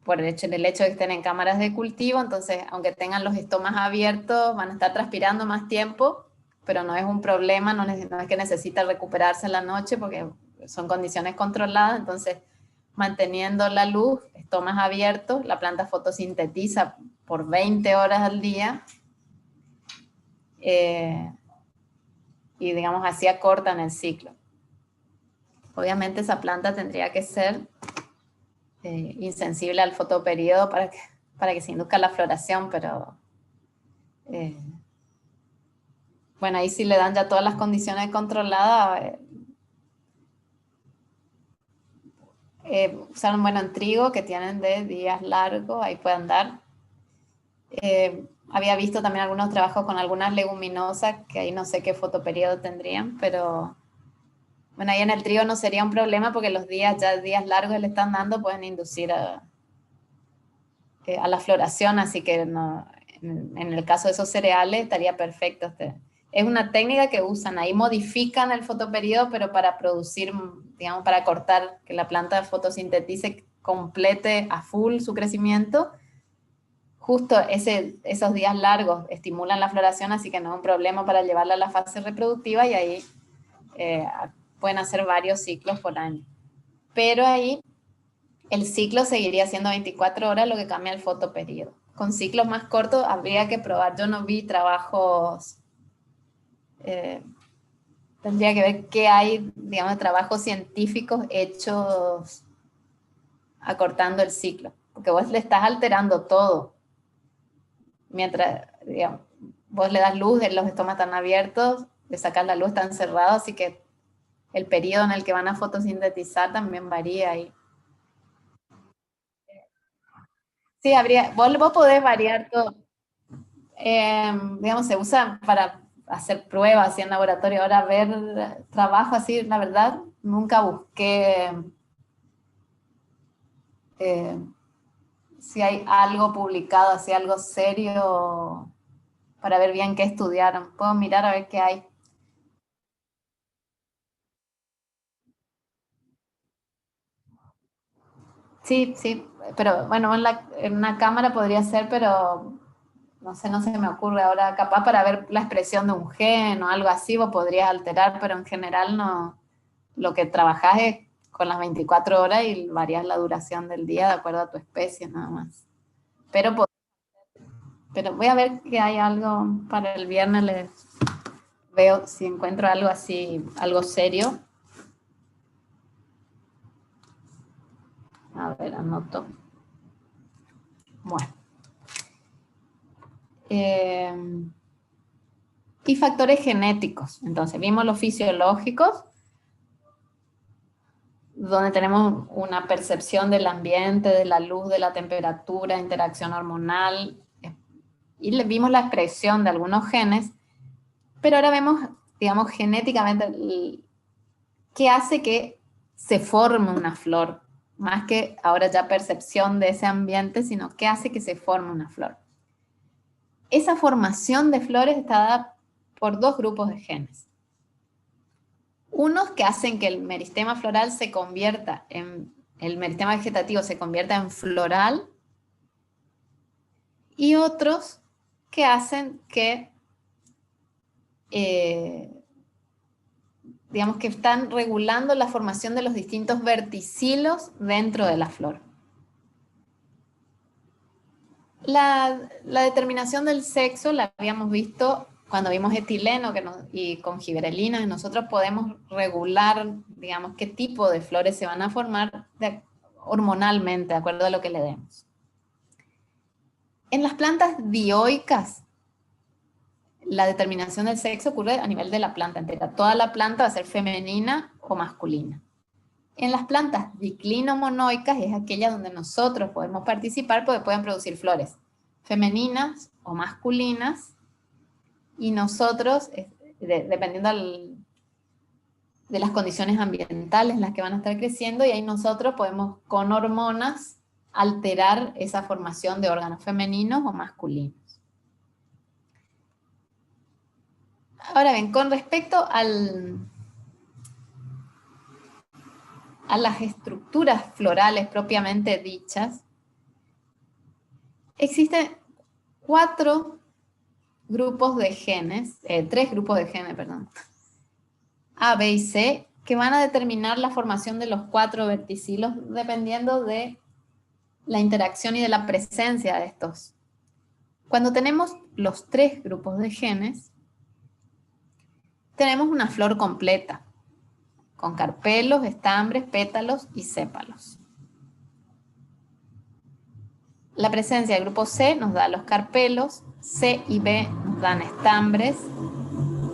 por el hecho de que estén en cámaras de cultivo, entonces, aunque tengan los estomas abiertos, van a estar transpirando más tiempo, pero no es un problema, no es que necesita recuperarse en la noche, porque son condiciones controladas, entonces, manteniendo la luz, estomas abiertos, la planta fotosintetiza por 20 horas al día, y digamos así acortan el ciclo. Obviamente esa planta tendría que ser insensible al fotoperiodo para que se induzca la floración, pero bueno, ahí sí le dan ya todas las condiciones controladas. Usaron, bueno, en trigo, que tienen de días largos, ahí pueden dar. Había visto también algunos trabajos con algunas leguminosas, que ahí no sé qué fotoperiodo tendrían, pero bueno, ahí en el trigo no sería un problema porque los días largos le están dando pueden inducir a la floración, así que no, en el caso de esos cereales estaría perfecto. Es una técnica que usan, ahí modifican el fotoperiodo, pero para producir, digamos, para cortar, que la planta fotosintetice, complete a full su crecimiento. Justo esos días largos estimulan la floración, así que no es un problema para llevarla a la fase reproductiva y ahí pueden hacer varios ciclos por año. Pero ahí el ciclo seguiría siendo 24 horas, lo que cambia el fotoperiodo. Con ciclos más cortos habría que probar. Yo no vi trabajos, tendría que ver qué hay, digamos, de trabajos científicos hechos acortando el ciclo, porque vos le estás alterando todo. Mientras, digamos, vos le das luz, los estomas están abiertos, le sacas la luz, están cerrados, así que el periodo en el que van a fotosintetizar también varía ahí. Sí, vos podés variar todo. Digamos, se usa para hacer pruebas así en laboratorio. Ahora ver trabajo así, la verdad, nunca busqué eh, si hay algo publicado, así algo serio para ver bien qué estudiaron. Puedo mirar a ver qué hay. Sí, sí, pero bueno, en una cámara podría ser, pero no sé, no se me ocurre ahora. Capaz para ver la expresión de un gen o algo así, vos podrías alterar, pero en general no. Lo que trabajas es con las 24 horas y varías la duración del día de acuerdo a tu especie, nada más. Pero, pero voy a ver que hay algo para el viernes, les veo si encuentro algo así, algo serio. A ver, anoto. Bueno. Eh, y factores genéticos. Entonces, vimos los fisiológicos, donde tenemos una percepción del ambiente, de la luz, de la temperatura, interacción hormonal, y vimos la expresión de algunos genes, pero ahora vemos, digamos, genéticamente qué hace que se forme una flor, más que ahora ya percepción de ese ambiente, sino qué hace que se forme una flor. Esa formación de flores está dada por dos grupos de genes. Unos que hacen que el meristema floral se convierta el meristema vegetativo se convierta en floral, y otros que hacen que, digamos, que están regulando la formación de los distintos verticilos dentro de la flor. La determinación del sexo la habíamos visto cuando vimos etileno y con gibberelina. Nosotros podemos regular, digamos, qué tipo de flores se van a formar hormonalmente, de acuerdo a lo que le demos. En las plantas dioicas, la determinación del sexo ocurre a nivel de la planta entera. Toda la planta va a ser femenina o masculina. En las plantas diclino-monoicas es aquella donde nosotros podemos participar porque pueden producir flores femeninas o masculinas y nosotros, dependiendo de las condiciones ambientales en las que van a estar creciendo, y ahí nosotros podemos con hormonas alterar esa formación de órganos femeninos o masculinos. Ahora bien, con respecto a las estructuras florales propiamente dichas, existen tres grupos de genes, perdón, A, B y C, que van a determinar la formación de los 4 verticilos dependiendo de la interacción y de la presencia de estos. Cuando tenemos los 3 grupos de genes, tenemos una flor completa, con carpelos, estambres, pétalos y sépalos. La presencia del grupo C nos da los carpelos, C y B nos dan estambres,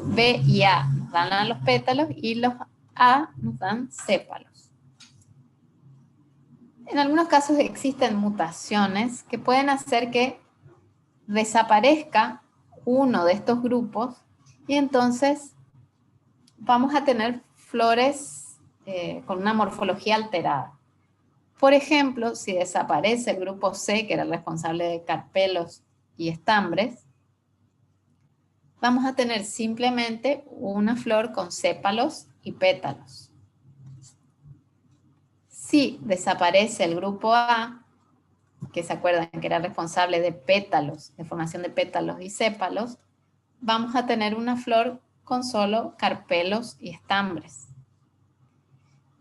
B y A nos dan los pétalos y los A nos dan sépalos. En algunos casos existen mutaciones que pueden hacer que desaparezca uno de estos grupos y entonces vamos a tener flores con una morfología alterada. Por ejemplo, si desaparece el grupo C, que era el responsable de carpelos y estambres, vamos a tener simplemente una flor con sépalos y pétalos. Si desaparece el grupo A, que se acuerdan que era responsable de pétalos, de formación de pétalos y sépalos, vamos a tener una flor con solo carpelos y estambres.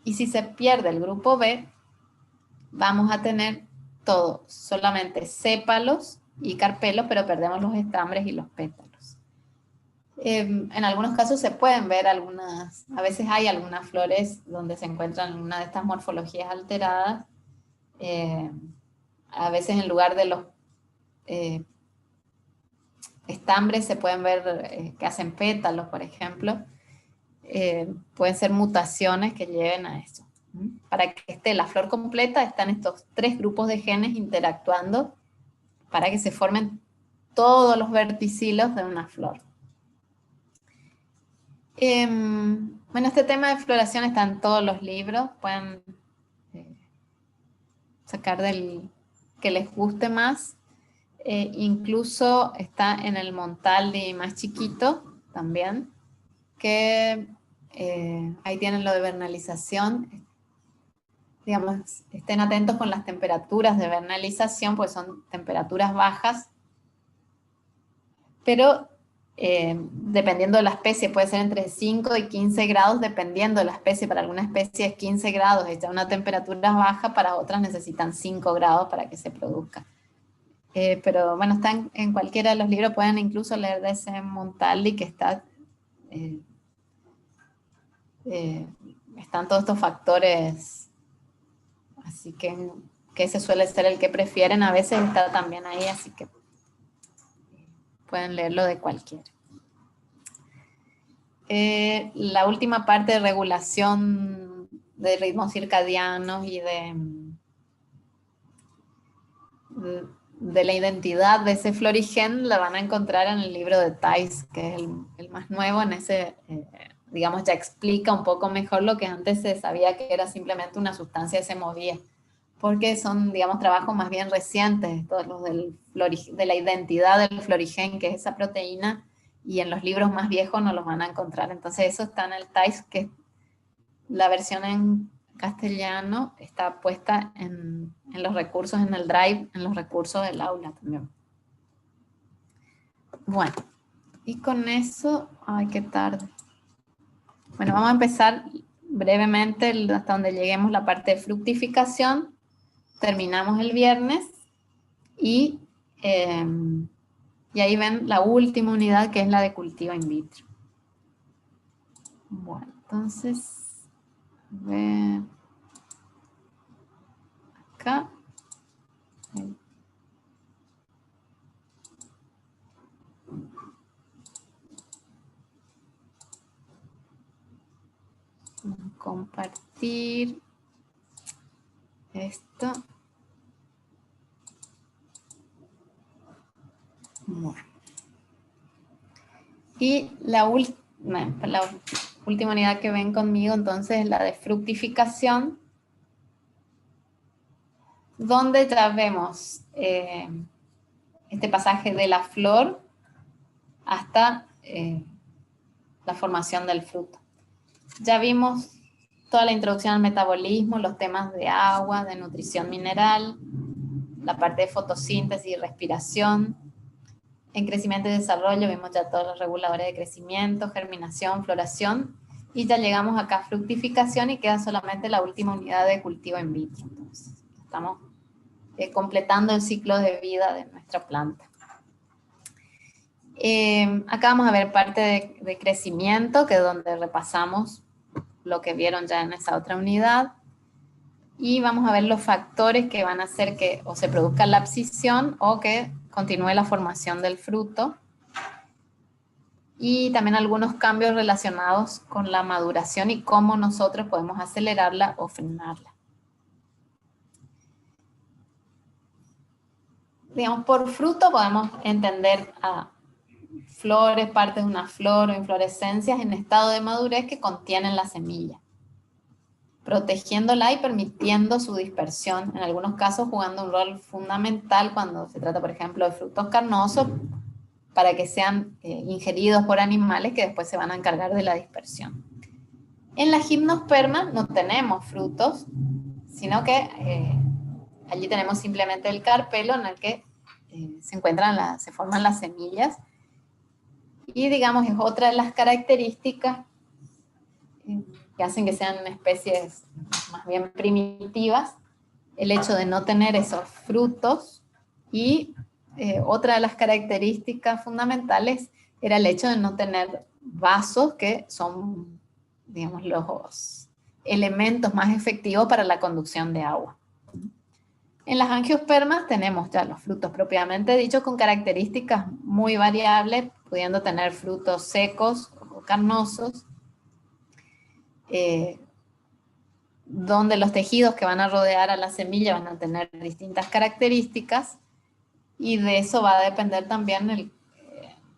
Y si se pierde el grupo B, vamos a tener todo, solamente sépalos y carpelos, pero perdemos los estambres y los pétalos. En algunos casos se pueden ver a veces hay algunas flores donde se encuentran una de estas morfologías alteradas. A veces en lugar de los estambres se pueden ver que hacen pétalos, por ejemplo. Pueden ser mutaciones que lleven a eso. Para que esté la flor completa, están estos 3 grupos de genes interactuando para que se formen todos los verticilos de una flor. Bueno, este tema de floración está en todos los libros, pueden sacar del que les guste más. Incluso está en el Montaldi más chiquito también, que ahí tienen lo de vernalización. Digamos, estén atentos con las temperaturas de vernalización, pues son temperaturas bajas, pero dependiendo de la especie, puede ser entre 5 y 15 grados, dependiendo de la especie. Para alguna especie es 15 grados, está a una temperatura baja, para otras necesitan 5 grados para que se produzca. Pero bueno, están en cualquiera de los libros, pueden incluso leer de ese Montaldi que está... están todos estos factores, así que ese suele ser el que prefieren, a veces está también ahí, así que pueden leerlo de cualquiera. La última parte de regulación de ritmos circadianos y de la identidad de ese florigen la van a encontrar en el libro de Thais, que es el más nuevo. En ese, digamos, ya explica un poco mejor lo que antes se sabía que era simplemente una sustancia que se movía, porque son, digamos, trabajos más bien recientes, todos los de la identidad del florigen, que es esa proteína, y en los libros más viejos no los van a encontrar. Entonces eso está en el Thais, que la versión en castellano está puesta en los recursos, en el Drive, en los recursos del aula también. Bueno, y con eso, ay, qué tarde. Bueno, vamos a empezar brevemente hasta donde lleguemos la parte de fructificación. Terminamos el viernes y ahí ven la última unidad, que es la de cultivo in vitro. Bueno, entonces, ve acá. Vamos a compartir esto. Bueno. Y la última unidad que ven conmigo, entonces, es la de fructificación, donde ya vemos este pasaje de la flor hasta la formación del fruto. Ya vimos toda la introducción al metabolismo, los temas de agua, de nutrición mineral, la parte de fotosíntesis y respiración. En crecimiento y desarrollo vimos ya todos los reguladores de crecimiento, germinación, floración, y ya llegamos acá a fructificación y queda solamente la última unidad de cultivo in vitro. Entonces, estamos completando el ciclo de vida de nuestra planta. Acá vamos a ver parte de crecimiento, que es donde repasamos lo que vieron ya en esa otra unidad. Y vamos a ver los factores que van a hacer que o se produzca la abscisión o que continúe la formación del fruto. Y también algunos cambios relacionados con la maduración y cómo nosotros podemos acelerarla o frenarla. Digamos, por fruto podemos entender a flores, partes de una flor o inflorescencias en estado de madurez que contienen la semilla, protegiéndola y permitiendo su dispersión, en algunos casos jugando un rol fundamental cuando se trata, por ejemplo, de frutos carnosos, para que sean ingeridos por animales que después se van a encargar de la dispersión. En la gimnosperma no tenemos frutos, sino que allí tenemos simplemente el carpelo en el que se forman las semillas. Y digamos, es otra de las características que hacen que sean especies más bien primitivas, el hecho de no tener esos frutos. Y otra de las características fundamentales era el hecho de no tener vasos, que son, digamos, los elementos más efectivos para la conducción de agua. En las angiospermas tenemos ya los frutos propiamente dichos, con características muy variables, pudiendo tener frutos secos o carnosos, donde los tejidos que van a rodear a la semilla van a tener distintas características, y de eso va a depender también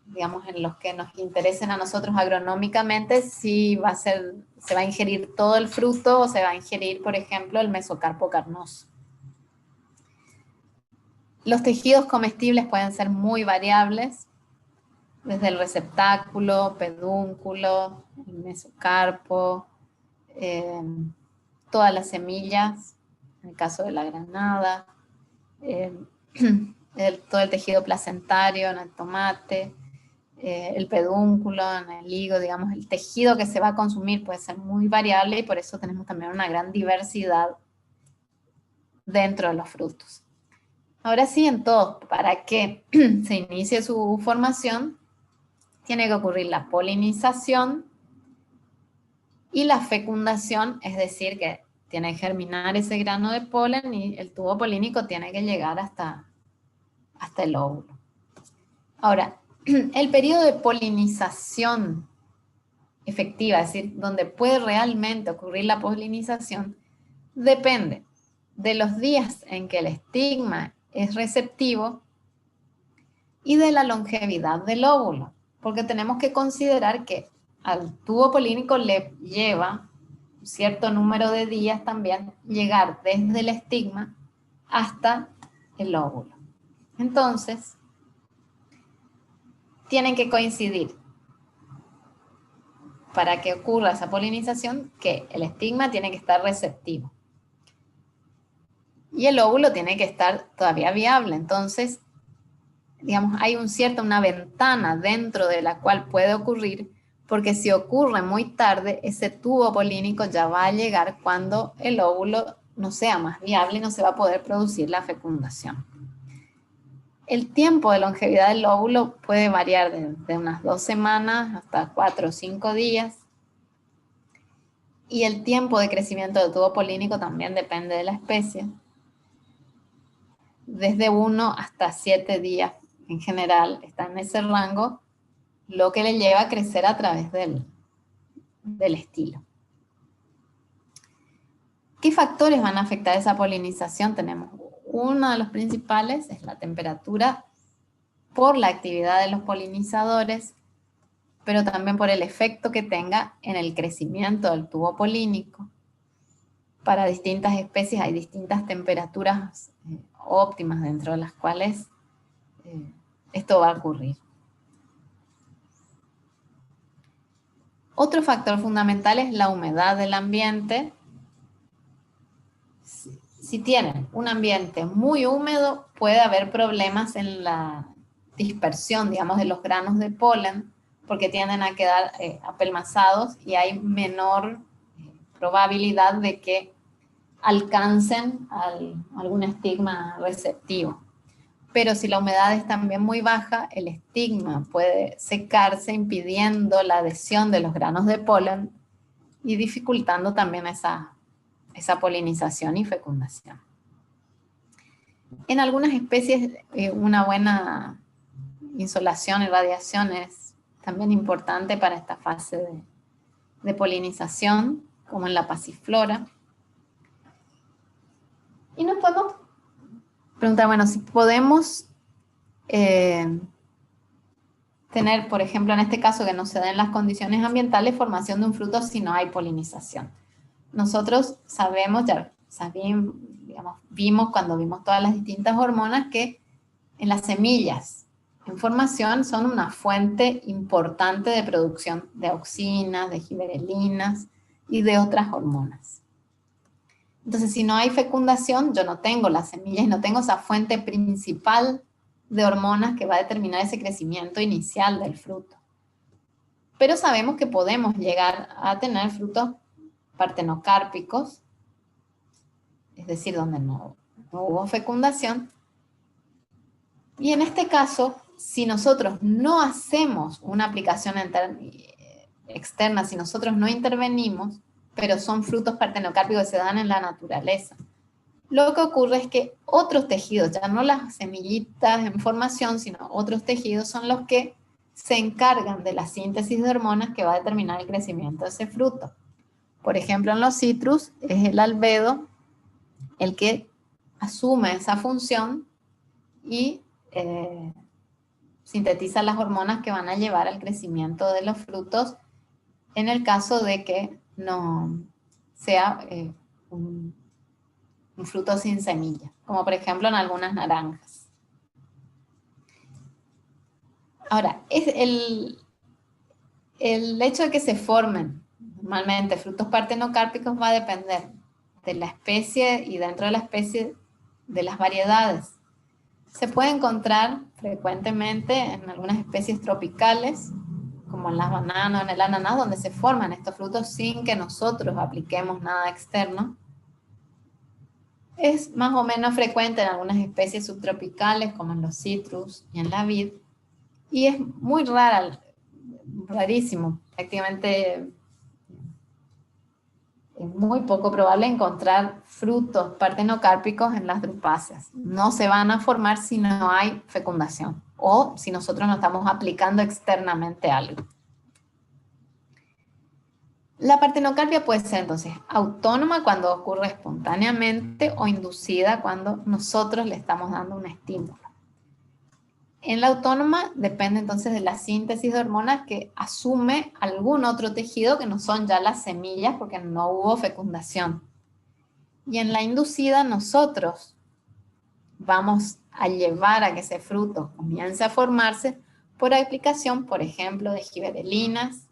digamos, en los que nos interesen a nosotros agronómicamente, si se va a ingerir todo el fruto o se va a ingerir, por ejemplo, el mesocarpo carnoso. Los tejidos comestibles pueden ser muy variables, desde el receptáculo, pedúnculo, el mesocarpo, todas las semillas, en el caso de la granada, todo el tejido placentario en el tomate, el pedúnculo en el higo, digamos, el tejido que se va a consumir puede ser muy variable y por eso tenemos también una gran diversidad dentro de los frutos. Ahora sí, en todo, para que se inicie su formación, tiene que ocurrir la polinización y la fecundación, es decir, que tiene que germinar ese grano de polen y el tubo polínico tiene que llegar hasta el óvulo. Ahora, el periodo de polinización efectiva, es decir, donde puede realmente ocurrir la polinización, depende de los días en que el estigma es receptivo y de la longevidad del óvulo, porque tenemos que considerar que al tubo polínico le lleva un cierto número de días también llegar desde el estigma hasta el óvulo. Entonces, tienen que coincidir para que ocurra esa polinización, que el estigma tiene que estar receptivo y el óvulo tiene que estar todavía viable. Entonces, digamos, hay una ventana dentro de la cual puede ocurrir, porque si ocurre muy tarde, ese tubo polínico ya va a llegar cuando el óvulo no sea más viable y no se va a poder producir la fecundación. El tiempo de longevidad del óvulo puede variar de unas 2 semanas hasta 4 o 5 días. Y el tiempo de crecimiento del tubo polínico también depende de la especie. Desde 1 hasta 7 días en general está en ese rango, lo que le lleva a crecer a través del estilo. ¿Qué factores van a afectar esa polinización? Tenemos uno de los principales, es la temperatura, por la actividad de los polinizadores, pero también por el efecto que tenga en el crecimiento del tubo polínico. Para distintas especies hay distintas temperaturas óptimas dentro de las cuales esto va a ocurrir. Otro factor fundamental es la humedad del ambiente. Si tienen un ambiente muy húmedo, puede haber problemas en la dispersión, digamos, de los granos de polen, porque tienden a quedar apelmazados y hay menor probabilidad de que alcancen algún estigma receptivo. Pero si la humedad es también muy baja, el estigma puede secarse, impidiendo la adhesión de los granos de polen y dificultando también esa polinización y fecundación. En algunas especies, una buena insolación y radiación es también importante para esta fase de polinización, como en la pasiflora. Y nos podemos preguntar, bueno, si podemos tener, por ejemplo, en este caso que no se den las condiciones ambientales, formación de un fruto si no hay polinización. Nosotros sabemos, digamos, vimos cuando vimos todas las distintas hormonas que en las semillas en formación son una fuente importante de producción de auxinas, de giberelinas y de otras hormonas. Entonces, si no hay fecundación, yo no tengo las semillas y no tengo esa fuente principal de hormonas que va a determinar ese crecimiento inicial del fruto. Pero sabemos que podemos llegar a tener frutos partenocárpicos, es decir, donde no hubo fecundación. Y en este caso, si nosotros no hacemos una aplicación externa, si nosotros no intervenimos, pero son frutos partenocárpicos que se dan en la naturaleza, lo que ocurre es que otros tejidos, ya no las semillitas en formación, sino otros tejidos son los que se encargan de la síntesis de hormonas que va a determinar el crecimiento de ese fruto. Por ejemplo, en los citrus es el albedo el que asume esa función y sintetiza las hormonas que van a llevar al crecimiento de los frutos en el caso de que no sea un fruto sin semilla, como por ejemplo en algunas naranjas. Ahora, el hecho de que se formen normalmente frutos partenocárpicos va a depender de la especie y dentro de la especie de las variedades. Se puede encontrar frecuentemente en algunas especies tropicales, como en las bananas o en el ananá, donde se forman estos frutos sin que nosotros apliquemos nada externo. Es más o menos frecuente en algunas especies subtropicales, como en los citrus y en la vid, y es muy rara, rarísimo, prácticamente es muy poco probable encontrar frutos partenocárpicos en las drupáceas. No se van a formar si no hay fecundación o si nosotros no estamos aplicando externamente algo. La partenocarpia puede ser entonces autónoma cuando ocurre espontáneamente o inducida cuando nosotros le estamos dando un estímulo. En la autónoma depende entonces de la síntesis de hormonas que asume algún otro tejido que no son ya las semillas porque no hubo fecundación. Y en la inducida nosotros vamos a llevar a que ese fruto comience a formarse por aplicación, por ejemplo, de giberelinas,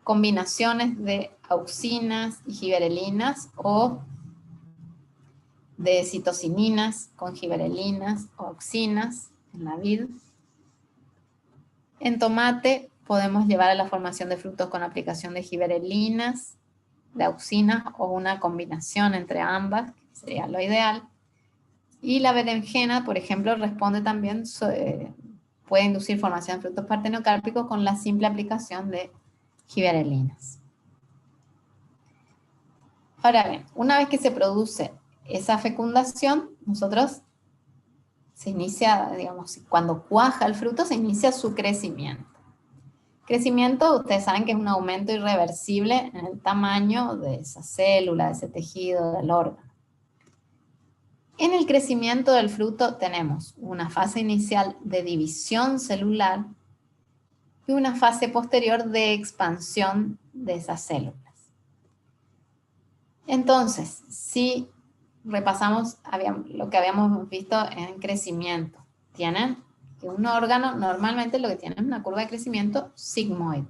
combinaciones de auxinas y giberelinas o de citocininas con giberelinas o auxinas en la vid. En tomate podemos llevar a la formación de frutos con aplicación de giberelinas, de auxinas o una combinación entre ambas, que sería lo ideal. Y la berenjena, por ejemplo, responde también, puede inducir formación de frutos partenocárpicos con la simple aplicación de giberelinas. Ahora bien, una vez que se produce esa fecundación, nosotros se inicia, digamos, cuando cuaja el fruto, se inicia su crecimiento. Crecimiento, ustedes saben que es un aumento irreversible en el tamaño de esa célula, de ese tejido, del órgano. En el crecimiento del fruto tenemos una fase inicial de división celular y una fase posterior de expansión de esas células. Entonces, si repasamos lo que habíamos visto en crecimiento, tienen que un órgano normalmente lo que tiene es una curva de crecimiento sigmoide.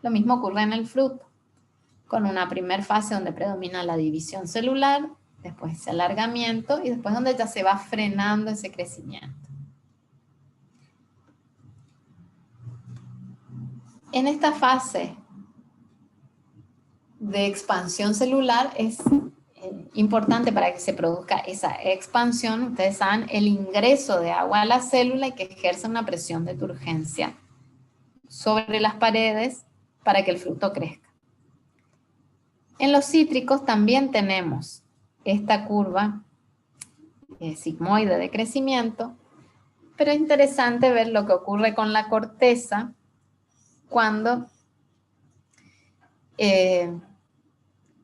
Lo mismo ocurre en el fruto, con una primera fase donde predomina la división celular, después ese alargamiento y después donde ya se va frenando ese crecimiento. En esta fase de expansión celular es importante para que se produzca esa expansión, ustedes saben, el ingreso de agua a la célula y que ejerza una presión de turgencia sobre las paredes para que el fruto crezca. En los cítricos también tenemos esta curva sigmoide de crecimiento, pero es interesante ver lo que ocurre con la corteza cuando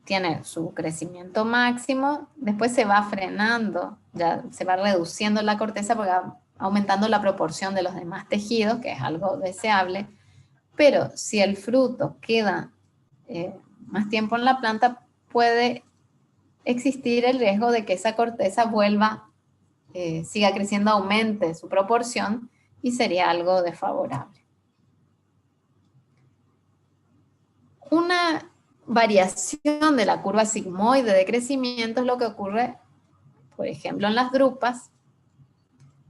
tiene su crecimiento máximo, después se va frenando, ya se va reduciendo la corteza porque va aumentando la proporción de los demás tejidos, que es algo deseable, pero si el fruto queda más tiempo en la planta, puede existir el riesgo de que esa corteza vuelva, siga creciendo, aumente su proporción y sería algo desfavorable. Una variación de la curva sigmoide de crecimiento es lo que ocurre, por ejemplo, en las drupas,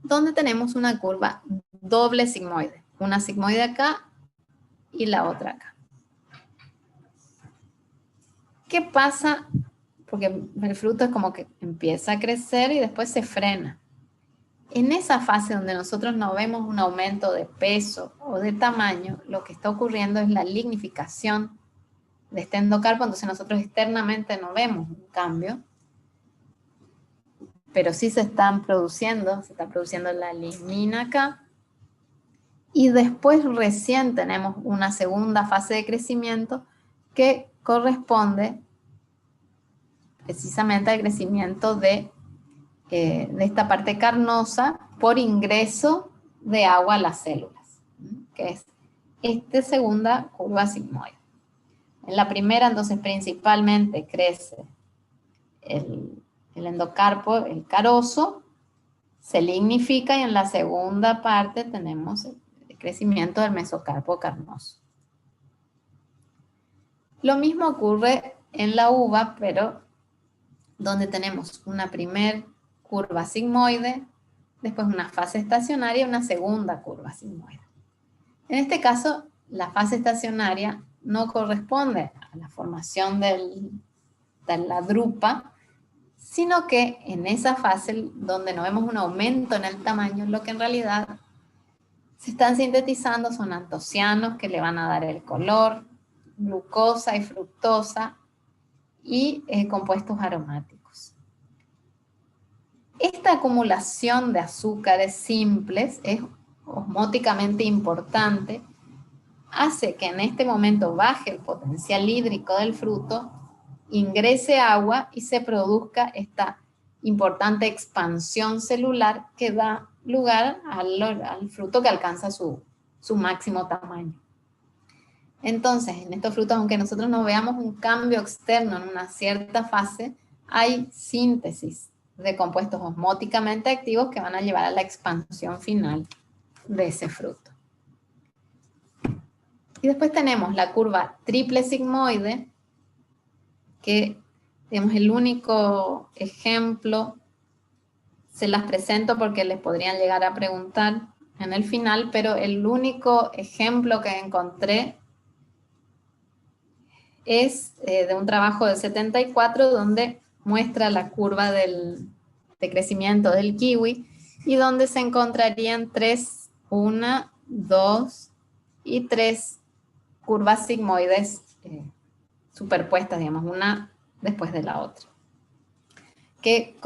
donde tenemos una curva doble sigmoide. Una sigmoide acá y la otra acá. ¿Qué pasa? Porque el fruto es como que empieza a crecer y después se frena. En esa fase donde nosotros no vemos un aumento de peso o de tamaño, lo que está ocurriendo es la lignificación de este endocarpo, entonces nosotros externamente no vemos un cambio, pero sí se está produciendo la lignina acá, y después recién tenemos una segunda fase de crecimiento que corresponde precisamente al crecimiento de esta parte carnosa por ingreso de agua a las células, que es esta segunda curva sigmoide. En la primera, entonces, principalmente crece el endocarpo, el carozo, se lignifica y en la segunda parte tenemos el crecimiento del mesocarpo carnoso. Lo mismo ocurre en la uva, pero donde tenemos una primer curva sigmoide, después una fase estacionaria y una segunda curva sigmoide. En este caso, la fase estacionaria no corresponde a la formación de la drupa, sino que en esa fase donde no vemos un aumento en el tamaño, lo que en realidad se están sintetizando son antocianos que le van a dar el color, glucosa y fructosa y compuestos aromáticos. Esta acumulación de azúcares simples es osmóticamente importante, hace que en este momento baje el potencial hídrico del fruto, ingrese agua y se produzca esta importante expansión celular que da lugar al fruto que alcanza su máximo tamaño. Entonces, en estos frutos, aunque nosotros no veamos un cambio externo en una cierta fase, hay síntesis de compuestos osmóticamente activos que van a llevar a la expansión final de ese fruto. Y después tenemos la curva triple sigmoide, que digamos el único ejemplo, se las presento porque les podrían llegar a preguntar en el final, pero el único ejemplo que encontré es de un trabajo del 74 donde muestra la curva de crecimiento del kiwi y donde se encontrarían 1, 2 y 3 curvas sigmoides superpuestas, digamos, una después de la otra, que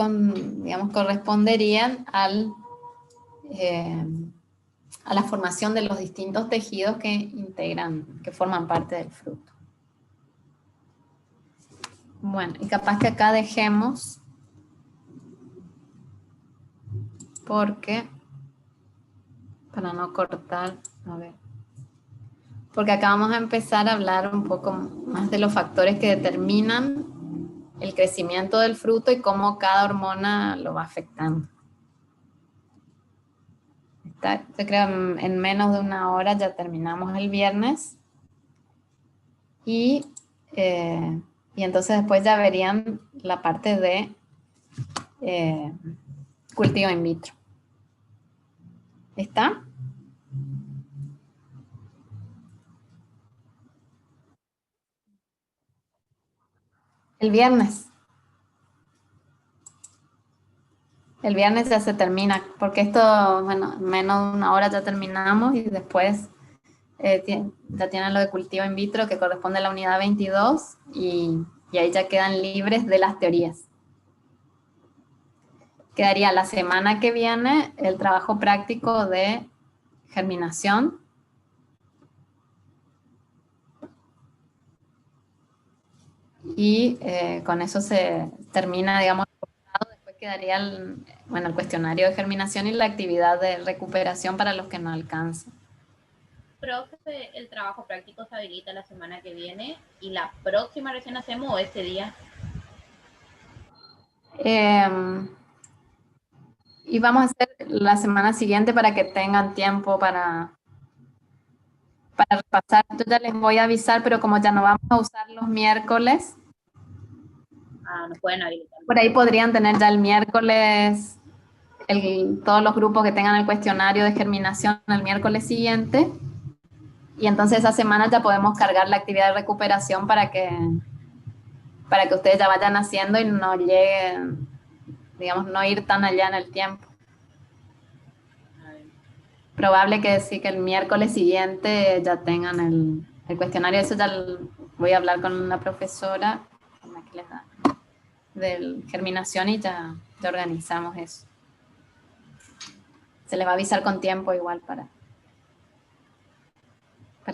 digamos, corresponderían al a la formación de los distintos tejidos que integran, que forman parte del fruto. Bueno, y capaz que acá dejemos, porque, para no cortar, a ver, porque acá vamos a empezar a hablar un poco más de los factores que determinan el crecimiento del fruto y cómo cada hormona lo va afectando. Yo creo en menos de una hora ya terminamos el viernes y entonces después ya verían la parte de cultivo in vitro. ¿Está? El viernes. El viernes ya se termina, porque esto, bueno, en menos de una hora ya terminamos y después ya tienen lo de cultivo in vitro que corresponde a la unidad 22 y ahí ya quedan libres de las teorías. Quedaría la semana que viene el trabajo práctico de germinación. Y con eso se termina, digamos, después quedaría el cuestionario de germinación y la actividad de recuperación para los que no alcanzan. Profe, el trabajo práctico se habilita la semana que viene y la próxima recién hacemos o ese día. Y vamos a hacer la semana siguiente para que tengan tiempo para repasar. Yo ya les voy a avisar, pero como ya no vamos a usar los miércoles, no pueden habilitar. Por ahí podrían tener ya el miércoles todos los grupos que tengan el cuestionario de germinación el miércoles siguiente. Y entonces esa semana ya podemos cargar la actividad de recuperación para que ustedes ya vayan haciendo y no lleguen, digamos, no ir tan allá en el tiempo. Probable que sí, que el miércoles siguiente ya tengan el cuestionario. Eso ya voy a hablar con una profesora que les da de germinación y ya organizamos eso. Se les va a avisar con tiempo igual para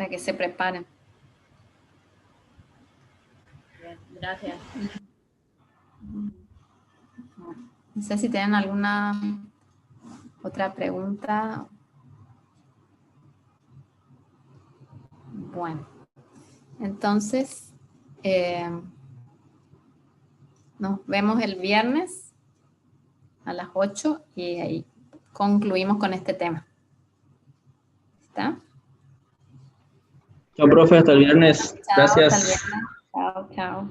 que se preparen. Bien, gracias. No sé si tienen alguna otra pregunta. Bueno, entonces nos vemos el viernes a las 8 y ahí concluimos con este tema. ¿Está? Chao, profe, hasta el viernes. Chao, Gracias. Hasta el viernes. Chao, chao.